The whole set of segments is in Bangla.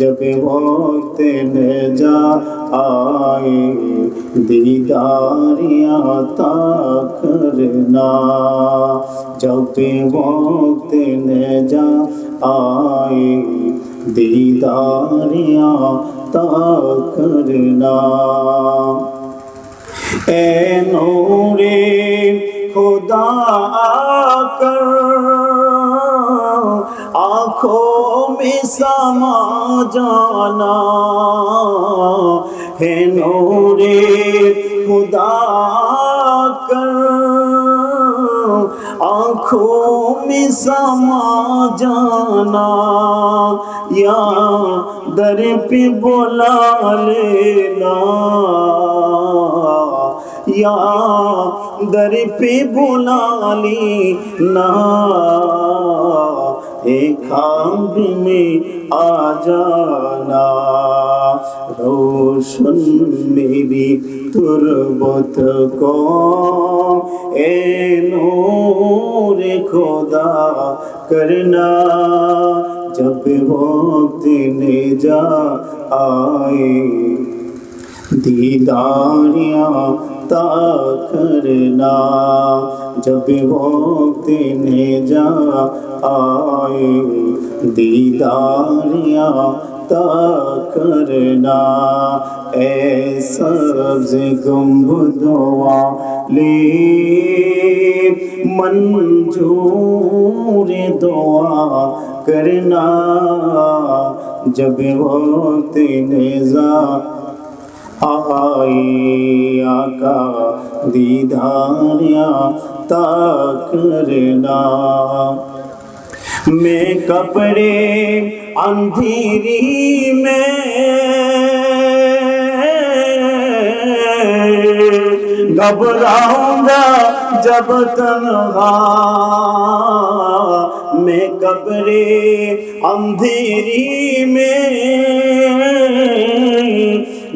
जब वक्त नजा आए दीदार अता करना, जब वक्त नजा आए दीदार अता करना। ए नूरे खुदा कर आँखों में समा जाना, है नूरे खुदा कर आँखों में समा जाना, या दर पे बुला लेना, या दर पे बुला लेना, एक खाब में आ जाना। रोशन मेरी तुरबत को ए नूर खुदा करना, जब वक्त नजा आए दीदार अता करना, जब वक्त नजा आए दीदार अता करना। ऐ सब्ज़ गुंबद वाले मंजूर दुआ करना, जब वक्त नजा आए आका दीदार अता करना। मैं कपड़े अंधेरी में घबराऊंगा जब तन्हा, मैं कपड़े अंधेरी में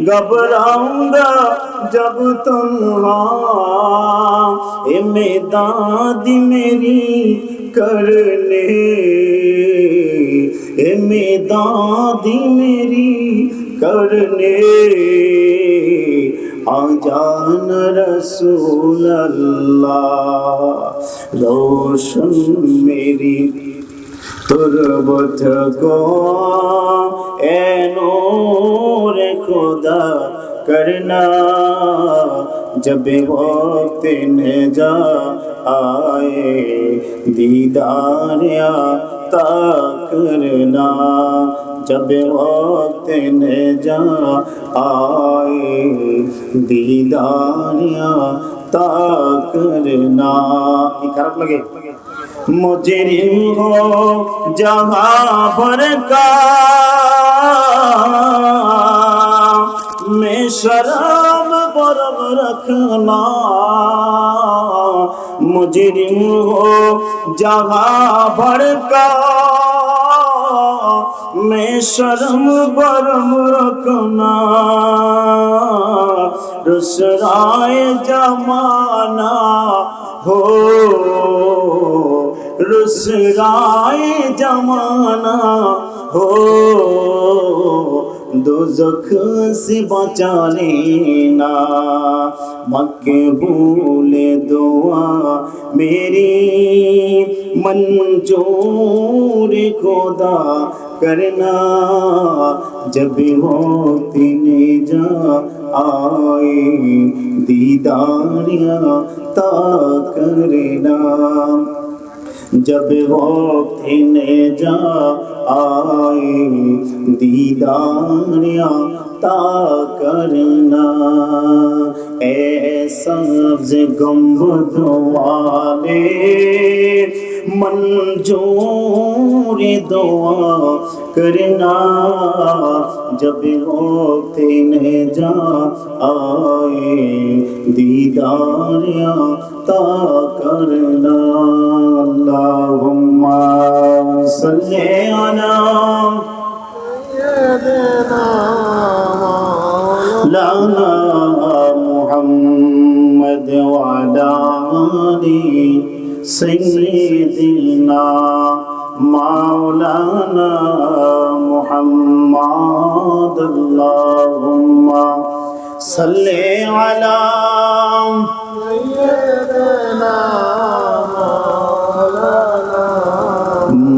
घबराऊंगा जब तन्हा, ए मेदाद मेरी करने, ए मेदाद मेरी करने, आ जान रसूल अल्लाह। रोशन मेरी तुरबत को ए नूर खुदा करना, जब वक्त नजा आए दीदार अता करना, जब वक्त नजा आए दीदार अता करना। ये खराब लगे मुजरिम हो जहाँ भर का मैं शराब बरम रखना, मुजरिम हो जहाँ भर का मैं शर्म बरम रखना, रुसराए जमाना हो, रुसराए जमाना हो, दोज़ख से बचा लेना, मकबूल दुआ मेरी मंजूर खुदा करना, जब वक्त नजा आए दीदार अता करना, जब वक्त नजा आए दीदार अता करना। ऐ सब्ज़ गुंबद वाले मंजूर दुआ करना, जब वक्त नजा आए दीदार अता करना। अल्लाहुम्मा सल्ली अला सय्यिदना मुहम्मद व अला आलि सय्यिदना मौलाना मुहम्मद আল্লাহুম্মা সাল্লি আলা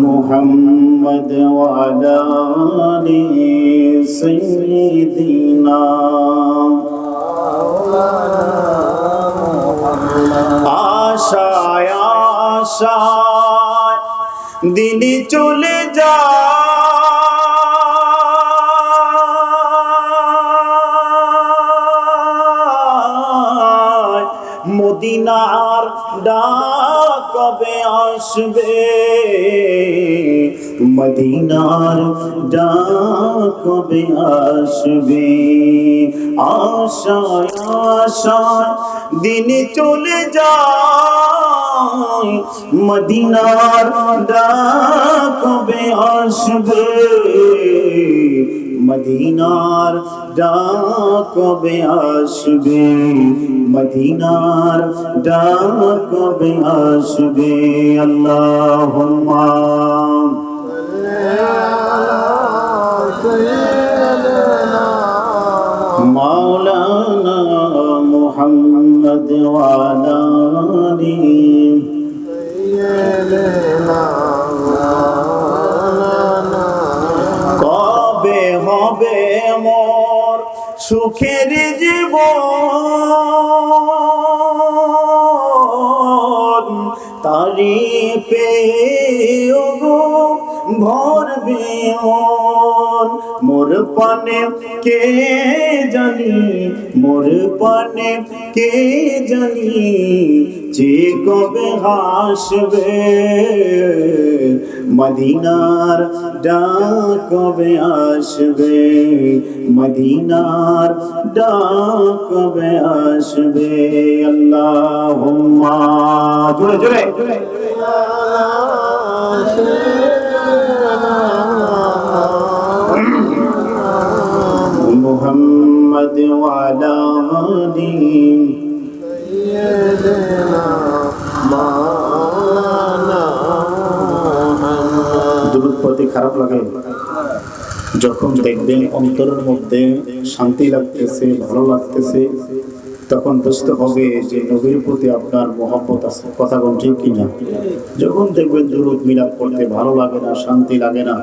মুহাম্মদ ওয়া আলা আলি সাইয়্যিদিনা আশায় আশায় দিন চলে যায় মদিনার ডাক কবে আসবে মদিনার ডাক কবে আসবে আশায় আশায় দিন চলে যায় মদিনার ডাক কবে আসবে মদিনার ডাক কবে আসবে মদিনার ডাক কবে আসবে আল্লাহুম্মা মাওলানা মুহাম্মদ ওয়া আলা আলি কবে হবে মোর সুখের জীবন তারিফে ওগো ভরবে মন মোর পানে কে জানি মোর পানে কে জানি যে কবে হাসবে মদিনার ডাক কবে আসবে মদিনার ডাক কবে আসবে আল্লাহুম্মা জোরে জোরে মুহাম্মদ ওয়া আলা আলি দুরূদ পড়তে খারাপ লাগে যখন দেখবেন অন্তরের মধ্যে শান্তি লাগতেছে ভালো লাগতেছে তখন বুঝতে হবে যে নবীর প্রতি আপনার মহব্বত আছে কথা কোন ঠিক কিনা যখন দেখবেন দুরূদ মিলাদ পড়তে ভালো লাগে না শান্তি লাগে না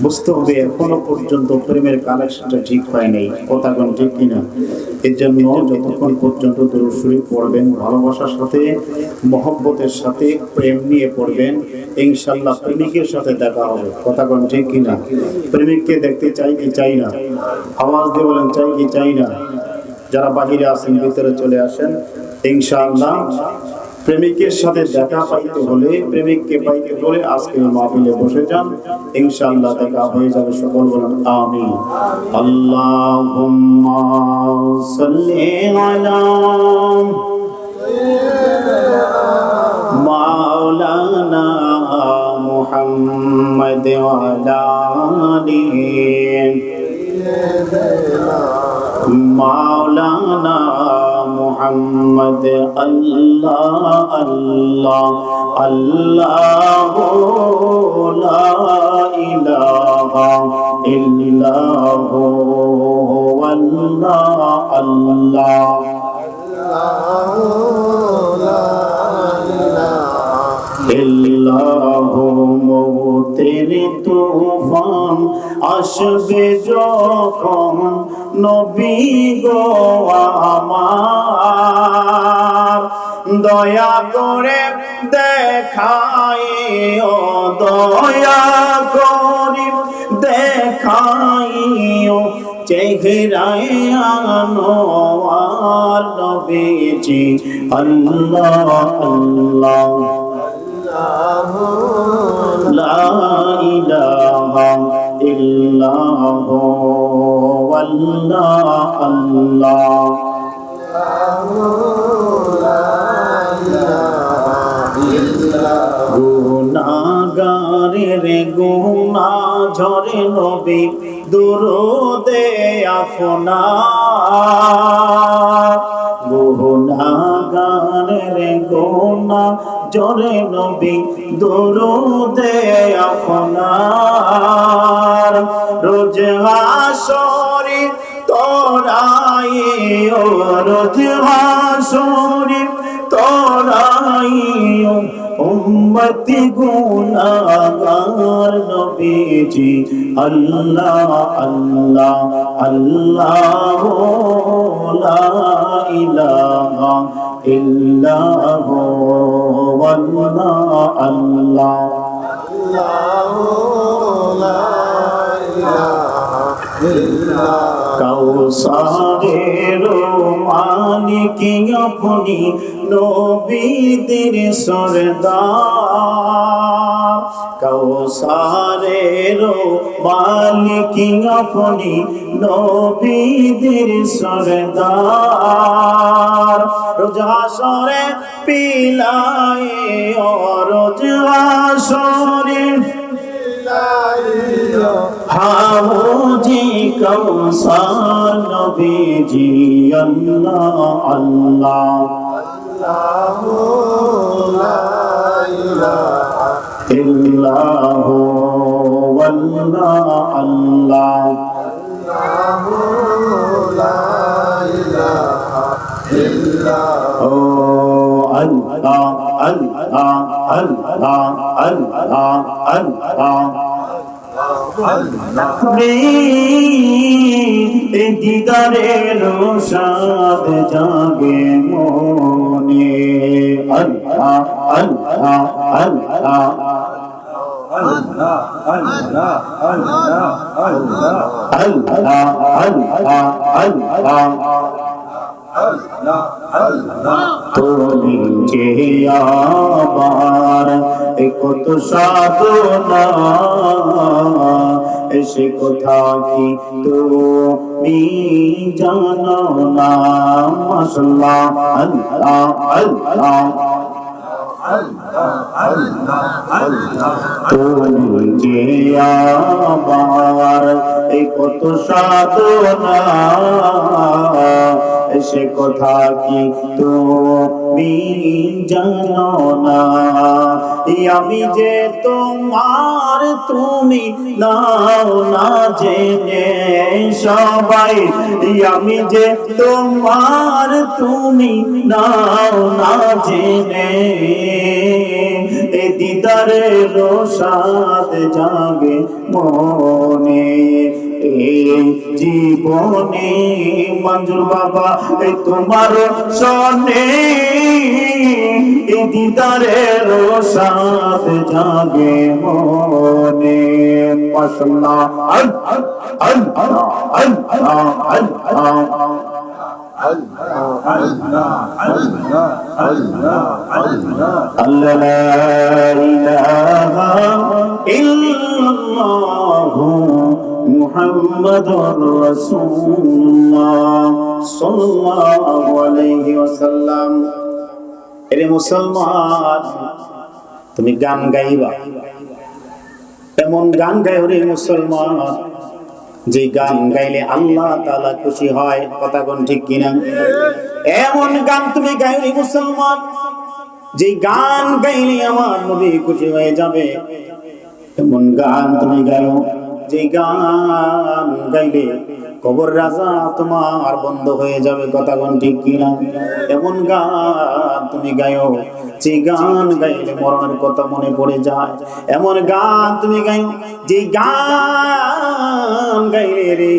বুঝতে হবে এখনো পর্যন্ত প্রেমের কানেকশনটা ঠিক হয় নাই কথা কোন ঠিক কিনা এর জন্য যতক্ষণ পর্যন্ত দুরূদ শরীফ পড়বেন ভালোবাসার সাথে মহব্বতের সাথে প্রেম নিয়ে পড়বেন ইনশাআল্লাহ প্রেমিকের সাথে দেখা হবে কথা কোন ঠিক কিনা প্রেমিককে দেখতে চাই কি চাই না আওয়াজ দিয়ে বলেন চাই কি চাই না যারা বাহিরে আছেন ভিতরে চলে আসেন ইনশাআল্লাহ প্রেমিকের সাথে দেখা পাইতে হলে প্রেমিককে পাইতে হলে আজকের মাহফিলে বসে যান ইনশাআল্লাহ দেখা হয়ে যাবে সকল বলেন আমিন আল্লাহুম্মা সাল্লি আলা মাওলানা মুহাম্মদ ওয়া আলা আলি মাওলানা মুহাম্মদ আল্লাহ আল্লাহ আল্লাহু লা ইলাহা ইল্লাহু আল্লাহ আল্লাহ ইল্লাহু মওতের তুফান আসবে যখন নবী গো আমার দয়া করে দেখাইও দয়া করে দেখাইও চেহারায় আনোয়ার নবীজি আল্লাহ আল্লাহ লা ইলাহা ইল্লাহু আল্লাহ আল্লাহ গুনাহগারের গুনাহ ঝরে নবী দুরূদে আপনার গুনাহগারের গুনাহ ঝরে নবী দুরূদে আপনার রোজ হাসরে তোরাইও রোজ হাসরে তোরাইও উম্মতি গুনাহগার নবীজি আল্লাহ আল্লাহ আল্লাহ লা ইলাহা ইল্লাল্লাহ আল্লাহ আল্লাহ কাউসারের মালিক আপনি নবীদের সরদার কাউসারের মালিক আপনি নবীদের সরদার রোজ হাসরে পিলায়ে রোজ হাসরে হাউজি কাউসার নবীজি আল্লাহ আল্লাহ লা ইলাহা ইল্লাল্লাহু আল্লাহ আল্লাহ লা ইলাহা ইল্লাল্লাহু আল্লাহ আল্লাহ আল্লাহ আল্লাহ আল্লাহ দিদারের সাদ জাগে মনে আল্লাহ আল্লাহ আল্লাহ আল্লাহ আল্লাহ আল্লাহ আল্লাহ আল্লাহ আল্লাহ তুমি যে আবার কত সাধনা সে কথা কি তুমি জানো না মাশাআল্লাহ আল্লাহ আল্লাহ তুমি যে আবার কত সাধনা সে কথা কি তুমি জানো না আমি যে তোমার তুমি নাও না জেনে সবাই আমি যে তোমার তুমি নাও না জেনে দিদারের সাদ জাগে মনে জীবনে মঞ্জুর বাবা তোমার সনে দিদারের সাদ জাগে মনে মাশাআল্লাহ আল্লাহ আল্লাহ আল্লাহ আল্লাহ লা ইলাহা ইল্লাল্লাহু মুহাম্মাদুর রাসূলুল্লাহ সাল্লাল্লাহু আলাইহি ওয়াসাল্লাম। এরে মুসলমান, তুমি গান গাইবা, এমন গান গাইও রে মুসলমান যে গান গাইলে আল্লাহ তাআলা খুশি হয়। কথা কোন ঠিক কিনা? এমন গান তুমি গাইও রে মুসলমান যে গান গাইলে আমার নবী খুশি হয়ে যাবে। এমন গান তুমি গাইও যে গান গাইলে কবর রাজা তোমার বন্ধ হয়ে যাবে। কথা কোন ঠিক কিনা? এমন গান তুমি গাইও যে গান গাইলে মরণের কথা মনে পড়ে যায়। এমন গান তুমি গাইও যে গান গাইলে রে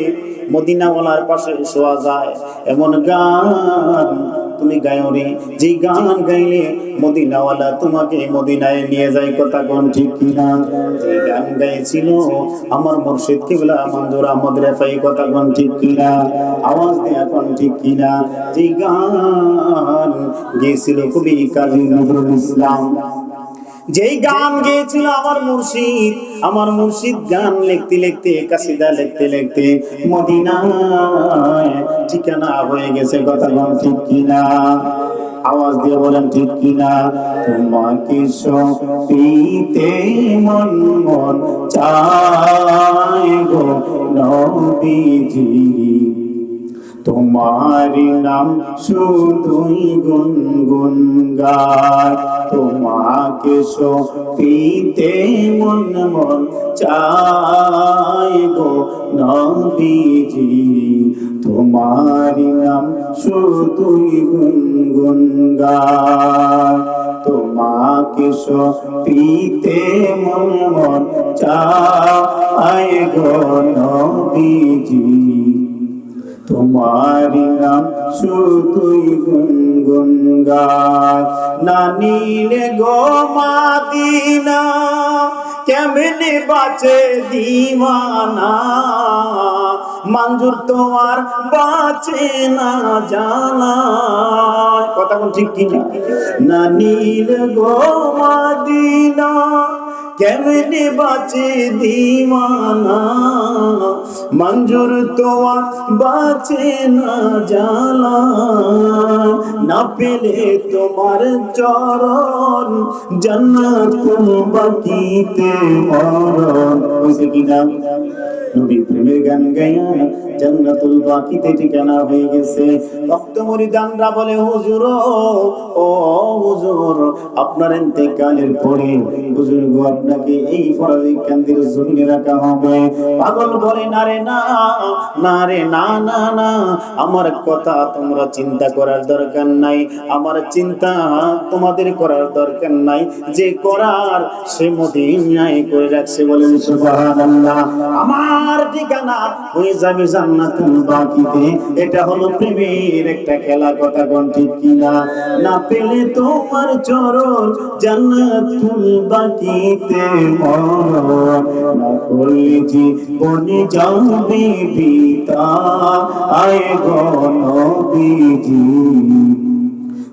মদিনাওয়ালার পাশে শোয়া যায়। এমন গান তুমি গাইও রে যে গান গাইলে মদিনাওয়ালা তোমাকে মদিনায় নিয়ে যায়। কথা কোন ঠিক কিনা? যে গান গাইছিল আমার মুর্শিদ কিবলা মঞ্জুর আহমদ রেফাই। কথা কোন ঠিক কিনা? আওয়াজ দেয়া কোন ঠিক কিনা? যে গান গেয়েছিল কবি কাজী নজরুল ইসলাম, যেই গান গেয়েছিল আমার মুর্শিদ গান লিখতে লিখতে কাসিদা লিখতে লিখতে মদিনায় ঠিকানা হয়ে গেছে। কথা বল ঠিক কিনা? আওয়াজ দিয়ে বলেন ঠিক কিনা? তোমাকে সপিতে মন মন চায় গো নবীজি, তোমারি নাম শুধুই গুনগুন গায়, তোমাকে সপিতে মন মন চায় গো নবীজি, তোমারি নাম শুধুই গুনগুন গায়, তোমাকে সপিতে মন মন চায় গো নবীজি, তোমারি নাম শুধুই গুনগুন গায়। না নিলে গো মাদিনা কেমনে বাঁচে দিওয়ানা, মঞ্জুর তোমার বাঁচে না জানা, কথা কোন ঠিক কিনা? না নিলে গো মাদিনা কেমনে বাঁচে দিওয়ানা, মঞ্জুর তোমার বাঁচে না জানা, না পেলে তোমার চরণ জান্নাতুল বাকিতে মরণ। হইছে কিনা? নবী প্রেমের গান গায়া জান্নাতুল বাকিতে ঠিকানা হয়ে গেছে। ভক্ত মুরিদানরা বলে হুজুর ও হুজুর, আপনার ইন্তেকালের পরে হুজুর গো আপনাকে এই ফরাজি কান্দির জমিনে রাখা হবে। পাগল বলে না রে না, না রে না না না, আমার কথা তোমরা চিন্তা করার দরকার নাই, আমার চিন্তা তোমাদের করার দরকার নাই, যে করার সে মদিনায় করে রাখছে। বলেন সুবহানাল্লাহ। আমার ঠিকানা হয়ে যাবে জান্নাতুল বাকিতে। এটা হলো প্রেমের একটা খেলা, কথা কোন ঠিক কিনা? না পেলে তোমার চরণ জান্নাতুল বাকিতে মরণ, না করলে জীবনে যাবে পিতা আয় গো নবীজি,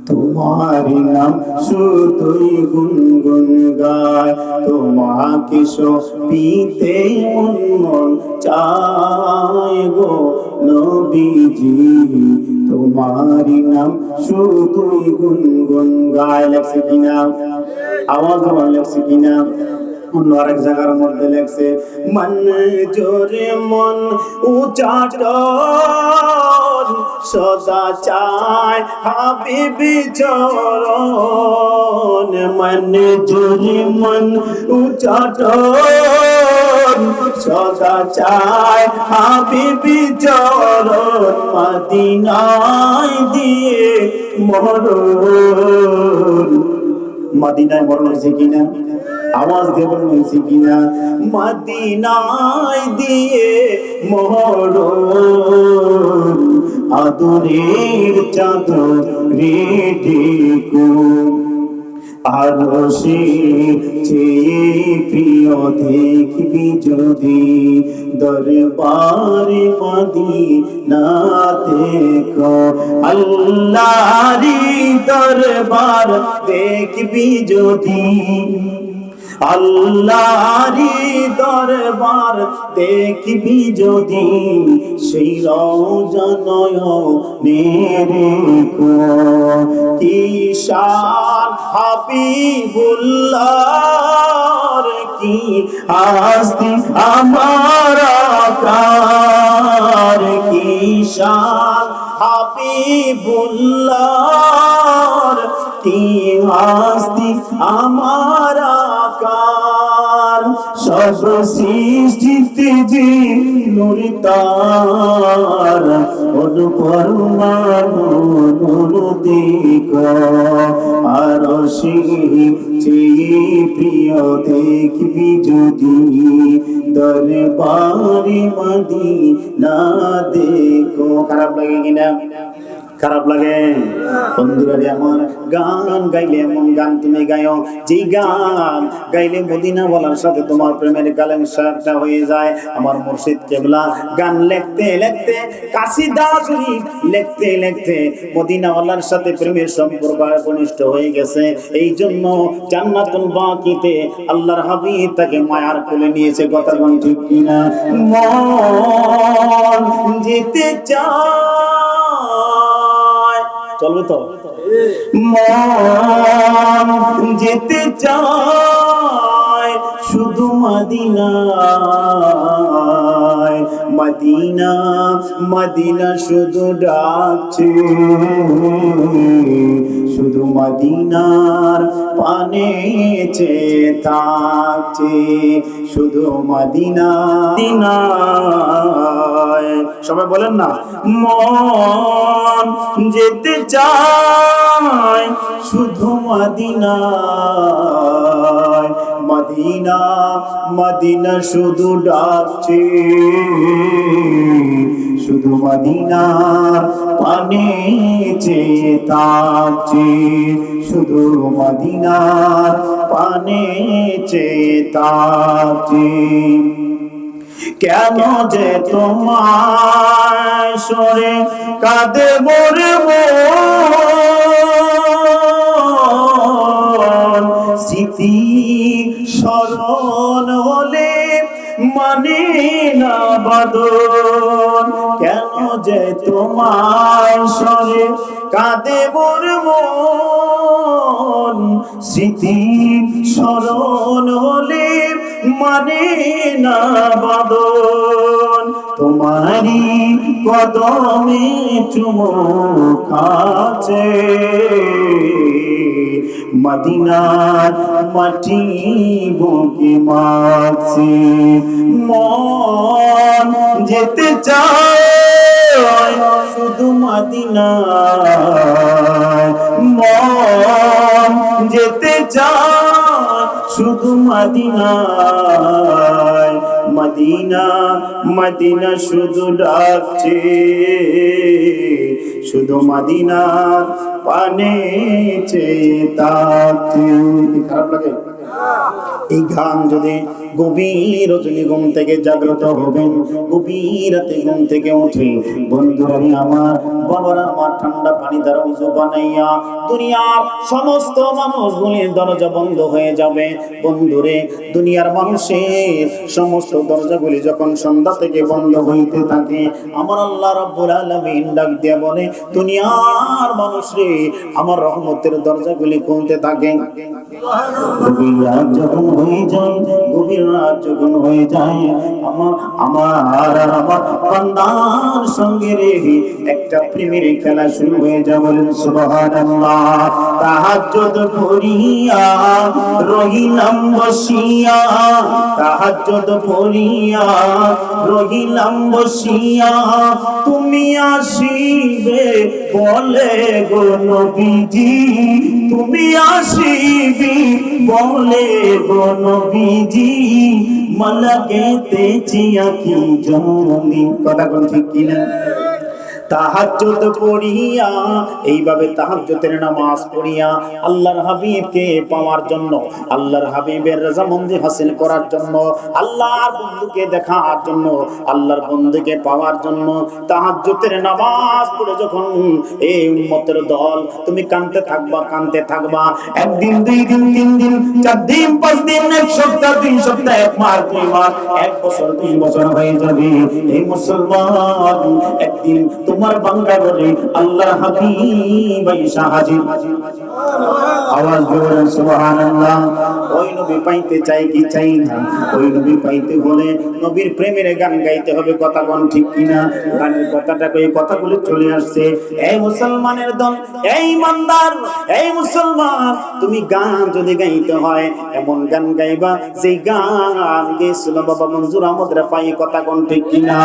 তোমারি নাম শুধুই গুনগুন গায়, তোমাকে সপিতে মন মন চায় গো নবীজি, তোমারি নাম শুধুই গুনগুন গায়। লেখছে কিনা? আওয়াজ লেখছে কিনা? অন্য আরেক জায়গার মধ্যে লেখছে মন জোরে মন উচাট সদা চায় হাবিবি চরণ, মন জোরে মন উচাট সদা চায় হাবিবি চরণ, মদিনায় দিয়ে মরণ। মদিনায় মরণ হয়েছে কিনা? আওয়াজ দেবেন হয়েছে কিনা? মদিনায় দিয়ে মরণ, আদরের চাদরে ঢেকো, আরশে চেয়ে প্রিয় দেখবি যদি, দরবারে মদিনাতে গো আল্লাহরি দরবার দেখবি যদি, আল্লাহরি দরবার দেখবি যদি, সেই রওজা নয়নে রেখো, কি শান হাবিবুল্লাহর, কি আস্তি আমার আকার, কি শান হাবিবুল্লাহর, কি আস্তি আমার আকার, সব সৃষ্টিতে যে নূর তার, অনুপরমাণু নূর দিক, আরশে চেয়ে প্রিয় দেখবি যদি, দরবারে মদিনা দেখো। খারাপ লাগে কিনা? খারাপ লাগে? বন্ধুরা আমার, গান গাইলে এমন গান তুমি গায়ো, যেই গান গাইলে মদিনা বলার সাথে তোমার প্রেমের কালেকশনটা হয়ে যায়। আমার মুর্শিদ কেবলা গান লিখতে লিখতে, কাসিদা শরীফ লিখতে লিখতে মদিনা ওয়ালার সাথে প্রেমের সম্পর্ক ঘনিষ্ঠ হয়ে গেছে। এই জন্য জান্নাতুল বাকিতে আল্লাহর হাবিব তাকে মায়ার কোলে নিয়েছে। কথা কোন ঠিক কিনা? মন যেতে চায়, চলবে তো? মন যেতে চায় শুধু মদিনায়, মদিনা মদিনা শুধু ডাকছে, শুধু মদিনার পানে চেয়ে থাকছে, শুধু মদিনা মদিনায়। সবাই বলেন না, মন যেতে চায় শুধু মদিনায়, মদিনা মদিনা শুধু ডাকছে, শুধু মদিনার পানে চেয়ে থাকছে, শুধু মদিনার পানে চেয়ে থাকছে। কেন যে তোমার সরে কাঁদে মোরে মন, স্মৃতি স্মরণ হলে মানে না বাদন। কেন যে তোমার সরে কাঁদে মোরে মন, স্মৃতি স্মরণ হলে মানে না বাদন। তোমারি কদমে চুমুক আছে, মদিনার মাটি বুকে মাছে। মন যেতে চায় শুধু মদিনায়, মন যেতে চায় শুধু মদিনায়, মদিনা মদিনা শুধু ডাকছে, শুধু মদিনা পানে চেয়ে থাকছে। খারাপ লাগে? এই গান যদি গভীর রজনী ঘুম থেকে জাগ্রত হবেন, গভীর রাতে ঘুম থেকে উঠে বন্ধুরা আমার, বাবারা আমার, ঠান্ডা পানি দ্বারা উজু বানাইয়া দুনিয়ার সমস্ত মানুষগুলির দরজা বন্ধ হয়ে যাবে। বন্ধুরে, দুনিয়ার মানুষের সমস্ত দরজাগুলি যখন সন্ধ্যা থেকে বন্ধ হইতে থাকে, আমার আল্লাহ রাব্বুল আলামিন ডাক দিয়ে বলে, দুনিয়ার মানুষ রে, আমার রহমতের দরজাগুলি খুলতে থাকে। গভীর রাত যখন হয়ে যায়, গভীর রাত যখন হয়ে যায়, আমার বান্দার সঙ্গে রে একটা প্রেমের খেলা শুরু হয়ে যায়। বলেন সুবহানাল্লাহ। তাহাজ্জুদ পড়িয়া রহিলাম বসিয়া, তাহাজ্জুদ পড়িয়া রহিলাম বসিয়া, তুমি আসিবে বলে গো নবীজি, তুমি আসিবি বলে গো নবীজি, মালাকেতে চিয়া কি জমি। কথা কোন ঠিক কিনা? তাহাজ্জুদ পড়িয়া, এইভাবে তাহাজ্জুদের নামাজ পড়িয়া আল্লাহর হাবিবকে পাওয়ার জন্য, আল্লাহর হাবিবের রাজামন্দি হাসিল করার জন্য, আল্লাহর বন্ধুকে দেখার জন্য, আল্লাহর বন্ধুকে পাওয়ার জন্য তাহাজ্জুদের নামাজ পড়ে যখন এই উম্মতের দল তুমি কাঁদতে থাকবা, কাঁদতে থাকবা, একদিন, দুই দিন, তিন দিন, 4 দিন, 5 দিন, 1 সপ্তাহ, 2 সপ্তাহ, 1 মাস, 2 মাস, 1 বছর, 2 বছর হয়ে যাবে। এই মুসলমান, একদিন তোমার বাংলা বলে আল্লাহর হাবিব আইসা হাজির। আওয়াজ জোরে সুবহানাল্লাহ। ওই নবী পাইতে চাই কি চাই না? ওই নবী পাইতে হলে নবীর প্রেমের গান গাইতে হবে। কথা কোন ঠিক কিনা? গানের কথাটা কই, কথাগুলো চলে আসছে। এই মুসলমানের দল, এই ইমানদার, এই মুসলমান, তুমি গান যদি গাইতে হয় এমন গান গাইবা যেই গান গেছিল বাবা মনজুর আহমদ রাফাই। কথা কোন ঠিক কিনা?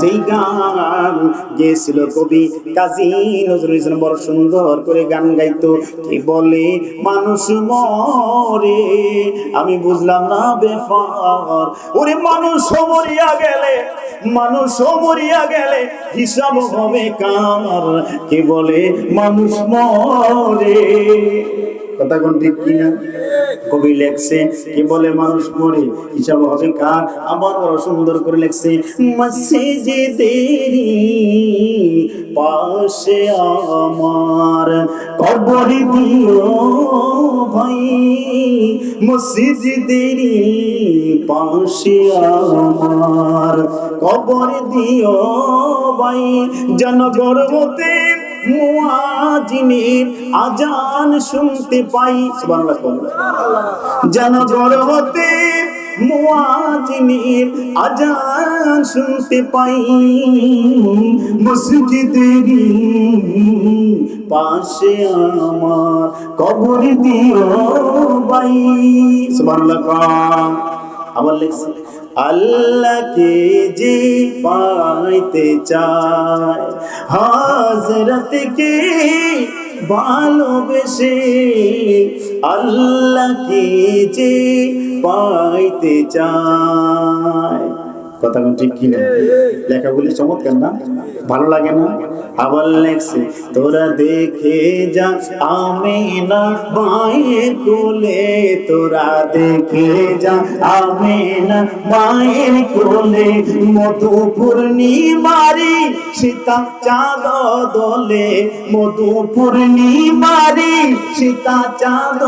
যেই গান গেছিল কবি কাজী নজরুল ইসলাম, বড় সুন্দর করে গান গাইতো। কি বলে মানুষ মরে আমি বুঝলাম না বেফার, ওরে মানুষ মরিয়া গেলে, মানুষ মরিয়া গেলে হিসাব হবে কার। কি বলে মানুষ মরে, কথা কোন ঠিক কিনা? কবি লেখছে কি বলে মানুষ মরে হিসাব হবে কার। আমার বড় সুন্দর করে লেখছে, মসজিদেরি পাশে আমার কবর দিও ভাই, মসজিদেরি পাশে আমার কবর দিও ভাই, যেন গর্বতে মুয়াজ্জিনের আজান শুনতে পাই। সুবহানাল্লাহ। যেন গর্বতে মুয়াজ্জিনের আজান শুনতে পাই, মসজিদেরই পাশে আমার কবর দিও ভাই। সুবহানাল্লাহ। আবার লিখছে আল্লাহকে যে পাইতে চায়, হযরতকে ভালোবেসে, আল্লাহকে যে পাইতে চায়। কথা ঠিক কিনা? লেখাগুলি চমৎকার না? ভালো লাগে না? আবার লেখছে তোরা দেখে যা আমিনা মায়ের কোলে, তোরা দেখে যা আমিনা মায়ের কোলে, মধু পূর্ণিমারি সীতা চাঁদ দোলে, মধু পূর্ণিমারি সীতা চাঁদ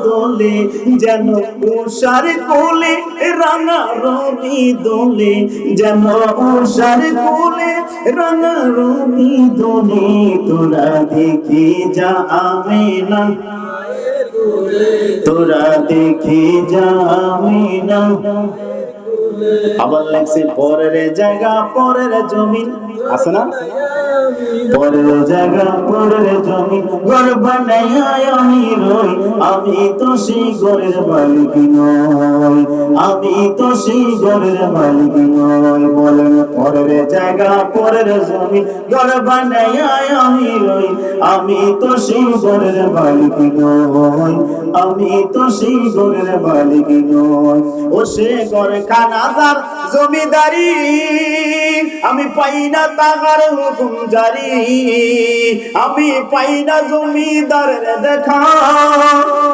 দোলে, যেন উষার কোলে রাঙা রবি দোলে, যেন উষার কোলে রাঙা রবি দোলে, তোরা দেখে যা আমিনা, তোরা দেখে যা আমিনা। আবার লাগছে পরের জায়গা পরের জমিন, আছে না? পরের জায়গা পরের জমিন, ঘর বানাইয়া আমি রই, আমি তো সেই ঘরের মালিক নই, আমি তো সেই ঘরের মালিক নই। বলেন পরের জায়গা পরের জমিন, ঘর বানাইয়া আমি রই, আমি তো সেই ঘরের মালিক নই, আমি তো সেই ঘরের মালিক নই। ও সে ঘর খানাদার জমিদারি, আমি পাই না তাহার হুকুম জারি, আমি পাই না জমিদারের দেখা,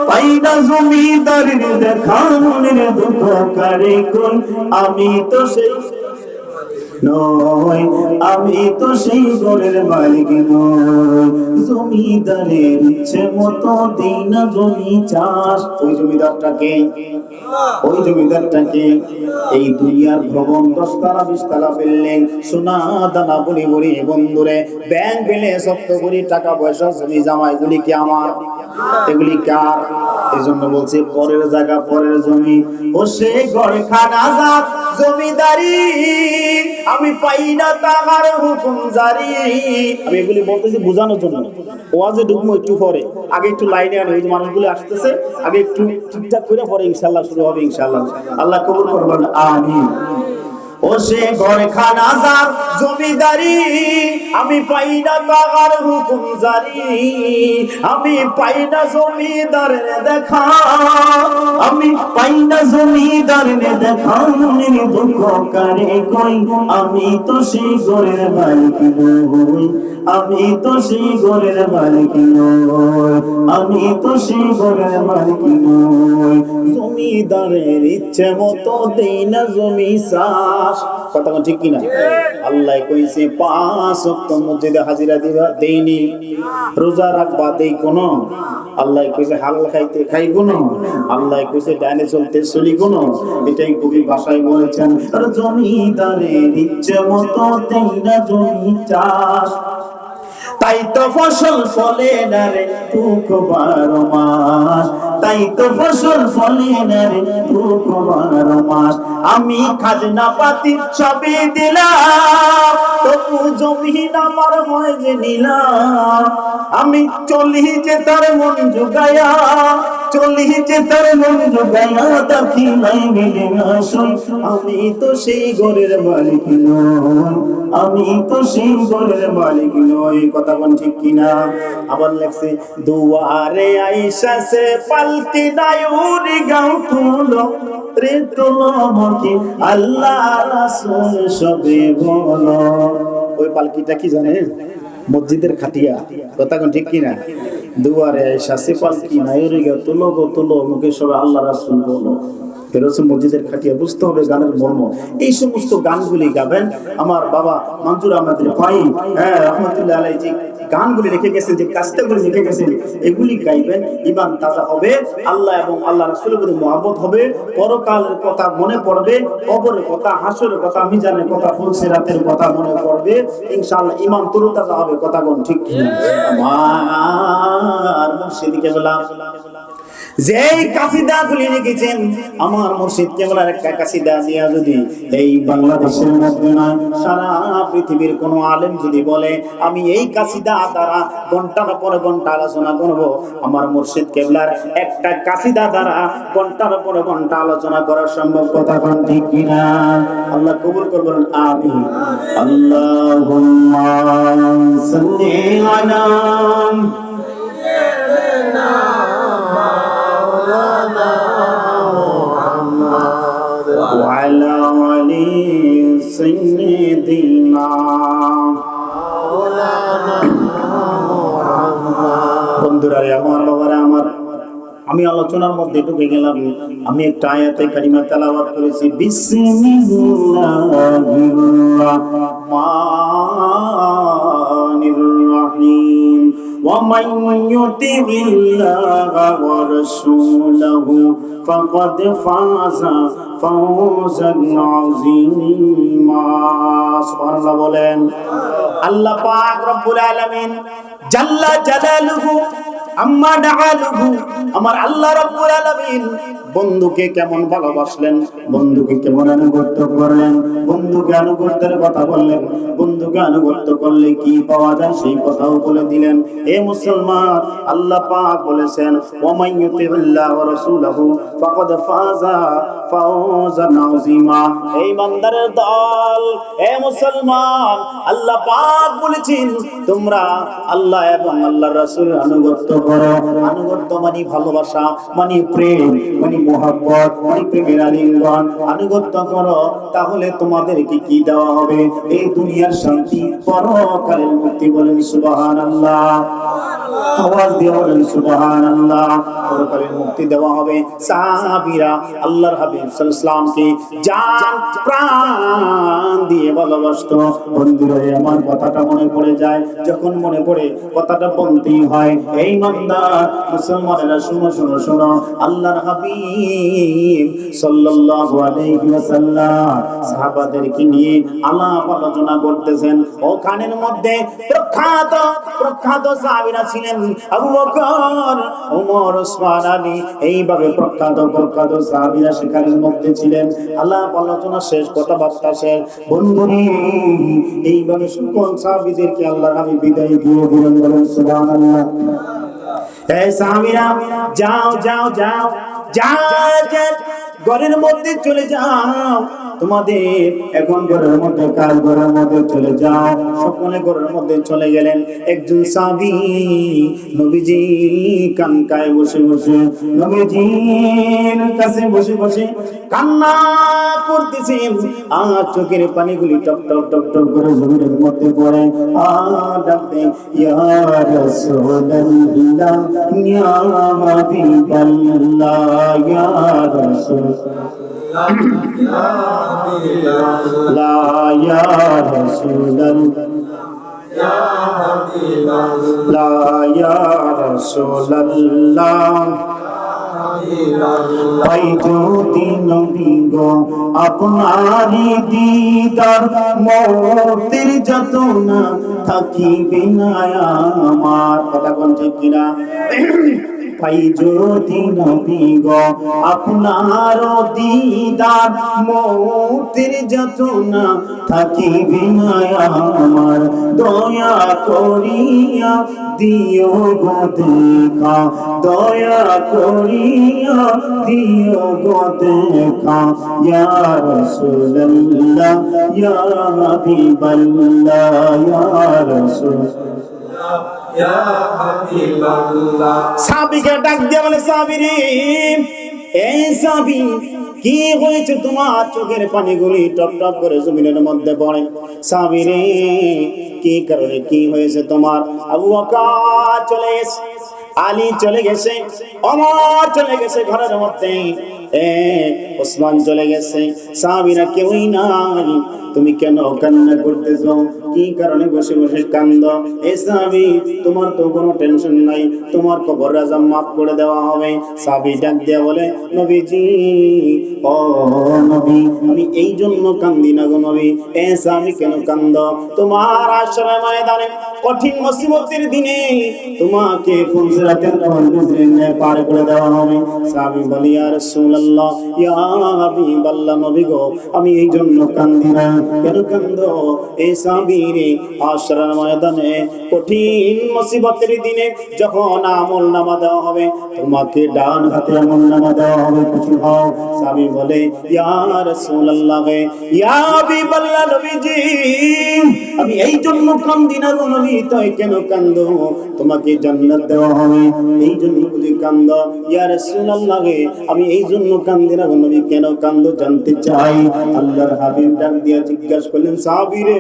পাই না জমিদারের দেখা, মনের দুঃখ কারে কোন, আমি তো সেই নয়, আমি তো সেই ঘরের মালিক নই। জমিদারের ইচ্ছে মতো দেই না জমি চাষ। ওই জমিদারটাকে, ওই জমিদারটাকে এই দুনিয়ার ভবন 10 তলা 20 তলা বিল্ডিং, সোনা দানা বড়ি বড়ি বন্ধুরে, ব্যাংক পেলে 70 কোটি টাকা পয়সা জমি জমা, এগুলি কি আমার? এগুলি কার? এই জন্য বলছে পরের জায়গা পরের জমি, ও সে ঘর খানাজাত জমিদারি, আমি পাই না তাহার হুকুম জারি। আমি এগুলি বলতেছি বোঝানোর জন্য, ওয়াজে ঢুকবো একটু পরে, আগে একটু লাইনে আনে, ওই যে মানুষগুলো আসতেছে, আগে একটু ঠিকঠাক করে পরে ইনশাআল্লাহ শুরু হবে ইনশাআল্লাহ। আল্লাহ কবুল করবেন, আমিন। ও সে ঘর খানাজাত জমিদারি, আমি পাই না তাহার হুকুম জারি, আমি পাই না জমিদারের দেখা, আমি পাই না জমিদারের দেখা, মনের দুঃখ কারে কই, আমি তো সেই ঘরের মালিক নই, আমি তো সেই ঘরের মালিক নই, আমি তো সেই ঘরের মালিক নই। জমিদারের ইচ্ছে মতো দেই না জমি চাষ। কথা ঠিক কিনা? আল্লাহ কইছে 5 ওয়াক্ত মসজিদে হাজিরা দিবা, দেইনি। রোজা রাখবা, দেই কোন? আল্লাহ কইছে হালাল খাইতে খাই কোন? আল্লাহ কইছে ডাইনে চলতে চলি কোন? এটাই কবি ভাষায় বলেছেন, আর জমিদারের ইচ্ছে মতো দেই না জমি চাষ, তাই তো ফসল ফলে না রে দুঃখ 12 মাস, তাই তো ফসল ফলে না রে দুঃখ 12 মাস। আমি খাজনা পাতি সবই দিলাম, তবু জমিন আমার হয় যে নিলাম, আমি চলি যে তার মন জুগায়া, চলি যে তার মন জুগায়া, তাকি নাই মিলে না শুন, আমি তো সেই ঘরের মালিক নই, আমি তো সেই ঘরের মালিক নই। কথা কোন ঠিক কিনা? আবার লেখছে দুয়ারে আইসা সে পালকি দায়ুরি গাও তুলো রে, তুলো মকি আল্লাহ রাসূল সবে বলো। ওই পালকিটা কি জানে? মসজিদের খাটিয়া। কথা কোন ঠিক কিনা? দুয়ারে আইসা সে পালকি দায়ুরি গাও তুলো গো তুলো মকি সবে আল্লাহ রাসূল বলো। মসজিদের খাটিয়া। বুঝতে হবে গানের মর্ম। এই সমস্ত গানগুলি গাবেন। আমার বাবা মনজুর আহমেদের ভাই রহমতুল্লাহ আলাইহি যে গানগুলি লিখে গেছেন, যে কাস্তাগুলি লিখে গেছেন, এগুলি গাইবেন। ঈমান তাজা হবে, আল্লাহ এবং আল্লাহ রাসূলের প্রতি মহব্বত হবে, পরকালের কথা মনে পড়বে, কবরের কথা, হাসরের কথা, মিজানের কথা, ফুলসিরাতের কথা মনে পড়বে। ইনশাআল্লাহ ঈমান তরতাজা হবে। কথা কোন ঠিক কি? আমার মুর্শিদ কেবলা যেই কাসিদা গুলি লিখেছেন আমার মুর্শিদ কেবলার একটা কাসিদা দিয়া যদি এই বাংলাদেশের মধ্যে না সারা পৃথিবীর কোন আলেম যদি বলে আমি এই কাসিদা দ্বারা ঘন্টার পর ঘন্টা আলোচনা করব, আমার মুর্শিদ কেবলার একটা কাসিদা দ্বারা ঘন্টার পর ঘন্টা আলোচনা করা সম্ভব, কথা কোন ঠিক কিনা? আল্লাহ কবুল করবেন, আমিন। আল্লাহুম্মা সাল্লি আলা وعلى آل سيدنا বন্ধুরা আমার বাবারা আমার, আমি আলোচনার মধ্যে ঢুকে গেলাম। আমি একটা আয়াতে কারিমা তেলাওয়াত করেছি, বিসমিল্লাহির রহমানির রহিম। ومن يطع الله ورسوله فقد فاز فوزا عظيما। সুবহানাল্লাহ বলেন। আল্লাহ পাক রব্বুল আলামিন জাল্লা জালালুহু আম্মা দাআলুহু, আমার আল্লাহ রব্বুল আলামিন বন্ধুকে কেমন ভালোবাসলেন, বন্ধুকে কেমন আনুগত্য করলেন, বন্ধুকে আনুগত্যের কথা বললেন, বন্ধুকে আনুগত্য করলে কি পাওয়া যায় সেই কথাও বলে দিলেন। এ মুসলমান, আল্লাহ পাক বলেছেন ওয়ামান ইউতিল্লাহ ওয়া রাসূলহু ফাকাদ ফাযা ফাওজান আযীমা। এই বান্দারের দল, এ মুসলমান, আল্লাহ পাক বলেছেন তোমরা আল্লাহ এবং আল্লাহর রাসূলের আনুগত্য করো। আনুগত্য মানে ভালোবাসা, মানে প্রেম, মানে মোহাব্বত, মানে প্রেমের আলিঙ্গন। আনুগত্য করো, তাহলে তোমাদেরকে কি দেওয়া হবে? এই দুনিয়ার শান্তি, পরকালের মুক্তি। বলেন সুবহানাল্লাহ, আওয়াজ দিয়ে বলেন সুবহানাল্লাহ। পরকালের মুক্তি দেওয়া হবে। সাহাবীরা আল্লাহর হাবিব সাল্লাল্লাহু আলাইহি ওয়াসাল্লামকে জান প্রাণ দিয়ে ভালোবাসতো। বন্ধুরা আমার কথাটা মনে পড়ে যায়, যখন মনে পড়ে কথাটা বলতেই হয়। এই ইমানদার মুসলমানেরা শুনো শুনো শুনো, আল্লাহর হাবিব সাল্লাল্লাহু আলাইহি ওয়াসাল্লাম সাহাবাদেরকে নিয়ে আলাপ আলোচনা করতেছেন। ওখানের মধ্যে প্রখ্যাত প্রখ্যাত সাহাবীরা ছিলেন আবু বকর, ওমর, ওসমান, আলী, এইভাবে প্রখ্যাত প্রখ্যাত সাহাবীরা সেখানের মধ্যে ছিলেন। আলাপ আলোচনা শেষ, কথাবার্তা শেষ। বন্ধুরে এইভাবে সকল সাহাবীদেরকে আল্লাহর হাবিব বিদায় দিয়ে দিলেন। বলেন সুবহানাল্লাহ। এই সাহাবীরা যাও যাও যাও যাও, ঘরের মধ্যে চলে যাও, তোমাদের এখন ঘরের মধ্যে কাজ, ঘরের মধ্যে চলে যাও। সকলে ঘরের মধ্যে চলে গেলেন। একজন সাহাবী নবীজি কানকায় বসে বসে, নবীজির কাছে বসে বসে কান্না করতেছেন, আর চোখের পানিগুলি টপ টপ টপ টপ করে জমিনের মধ্যে পড়ে। আর ডাকতে ইয়া রাসূলুল্লাহ, ইয়া হাবিবাল্লাহ, ইয়া রাসূল লা ইয়া রাসূলুল্লাহ, লা ইয়া রাসূলুল্লাহ। পাই যদি নবী গো আপনারি দিদার, মৌতের যতনা থাকিবে না আমার। কথা কোন ঠিক কিনা? পাই যদি নবী গো আপনার দিদার, মৌতের যতনা থাকিবে না আমার। দয়া করিয়া দিও গো দেখা, দয়া করিয়া দিও গো দেখা। ইয়া রাসূলুল্লাহ, ইয়া হাবিবাল্লাহ, ইয়া রাসূলুল্লাহ, ইয়া হাবিবাল্লাহ। সাহাবীকে ডাক দিয়ে বলে, সাহাবীরে, এই সাহাবী, কি হয়েছে তোমার? চোখের পানিগুলি টপ টপ করে জমিনের মধ্যে পড়ে। সাহাবীরে, কি কারণে, কি হয়েছে তোমার? আবু বকর চলে গেছে, আলী চলে গেছে, ওমর চলে গেছে ঘরের মধ্যে। ওসমান চলে গেছে, সাহাবীরা কেউই নাই, তুমি কেন কান্না করতেছো? কি কারণে বসে বসে কান্দ? এ সাহাবী, তোমার তো কোনো টেনশন নাই, তোমার কবর আযাব মাফ করে দেওয়া হবে। সাহাবী ডাক দিয়া বলে, নবীজি, ও নবী, আমি এই জন্য কান্দি না গো নবী। এ সাহাবী, কেন কান্দ? তোমার আশরের ময়দানে কঠিন মুসিবতের দিনে তোমাকে ফুলসিরাতের নদী পার করে দেওয়া হবে। সাহাবী বলে, ইয়া রাসূলুল্লাহ, ইয়া হাবিবাল্লাহ, নবী গো, আমি এই জন্য কান্দি না। কেন কান্দো? এই সাহাবীরে আশরের ময়দানে কঠিন মুসিবতের দিনে যখন আমলনামা দেওয়া হবে, তোমাকে ডান হাতে আমলনামা দেওয়া হবে, খুশি হও। সাহাবী বলে, ইয়া রাসূলুল্লাহ, ইয়া হাবিবাল্লাহ, নবীজি, আমি এই জন্য কান্দি না গো নবী। তাই কেন কান্দো? তোমাকে জান্নাত দেওয়া হবে, এই জন্য বুঝি কান্দো? ইয়া রাসূলুল্লাহ, আমি এই জন্য কান্দি না গো নবী। কেন কান্দো জানতে চাই। আল্লাহর হাবিব ডাক দিয়া জিজ্ঞাসা করলেন, সাহাবী রে,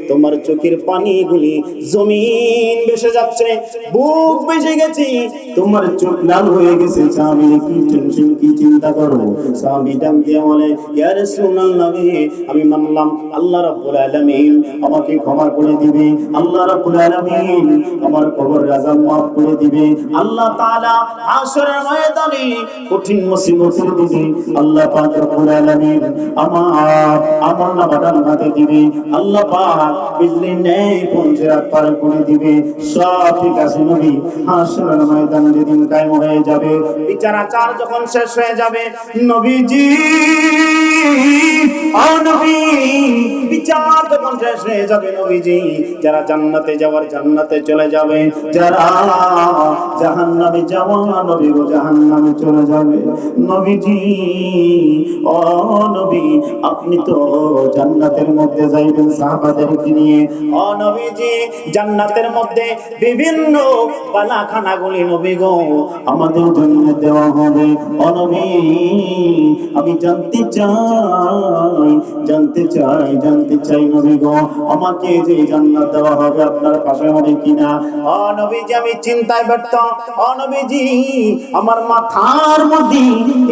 তোমার চোখের পানিগুলি জমিন ভেসে যাচ্ছে, বুক ভেসে গেছে, তোমার চোখ লাল হয়ে গেছে। সাহাবী, কি টেনশন, কি চিন্তা করো? সাহাবী ডাক দিয়া বলে, ইয়া রাসূলুল্লাহ, আমি মানলাম আল্লাহ রাব্বুল আলামিন আমাকে ক্ষমা করে দিবে, আল্লাহ রাব্বুল আলামিন আমার কবর আযাব মাফ করে দিবে। আল্লাহ তাআলা হাশরের ময়দানে কঠিন মুসিবতের দিনে আল্লাহ পাক রব্বুল আলামিন আমার নামাটা নামাতে দিবে। আল্লাহ পাক বিজলি নেই পঞ্জরাত পার করে দিবে। সব ঠিক আছে নবী। হাশরের ময়দান যেদিন কায়েম হয়ে যাবে, বিচার আচার যখন শেষ হয়ে যাবে, নবীজি, ও নবী, বিচার যখন শেষ হয়ে যাবে, নবীজি, যারা জান্নাতে যাওয়ার জান্নাতে চলে যাবে, যারা জাহান্নামে যাওয়ার নবী গো জাহান্নামে চলে যাবে। নবীজি, ও নবী, আপনি তো জান্নাতের মধ্যে যাইবেন সাহাবাদেরকে নিয়ে। ও নবীজি, জান্নাতের মধ্যে বিভিন্ন বালাখানাগুলি নবী গো আমাদের জন্য দেওয়া হবে। ও নবী, আমি জানতে চাই নবী গো, আমাকে যে জান্নাত দেওয়া হবে আপনার পাশে হবে কিনা? ও নবীজি, আমি চিন্তায় ব্যর্থ। ও নবীজি, আমার মাথার মধ্যে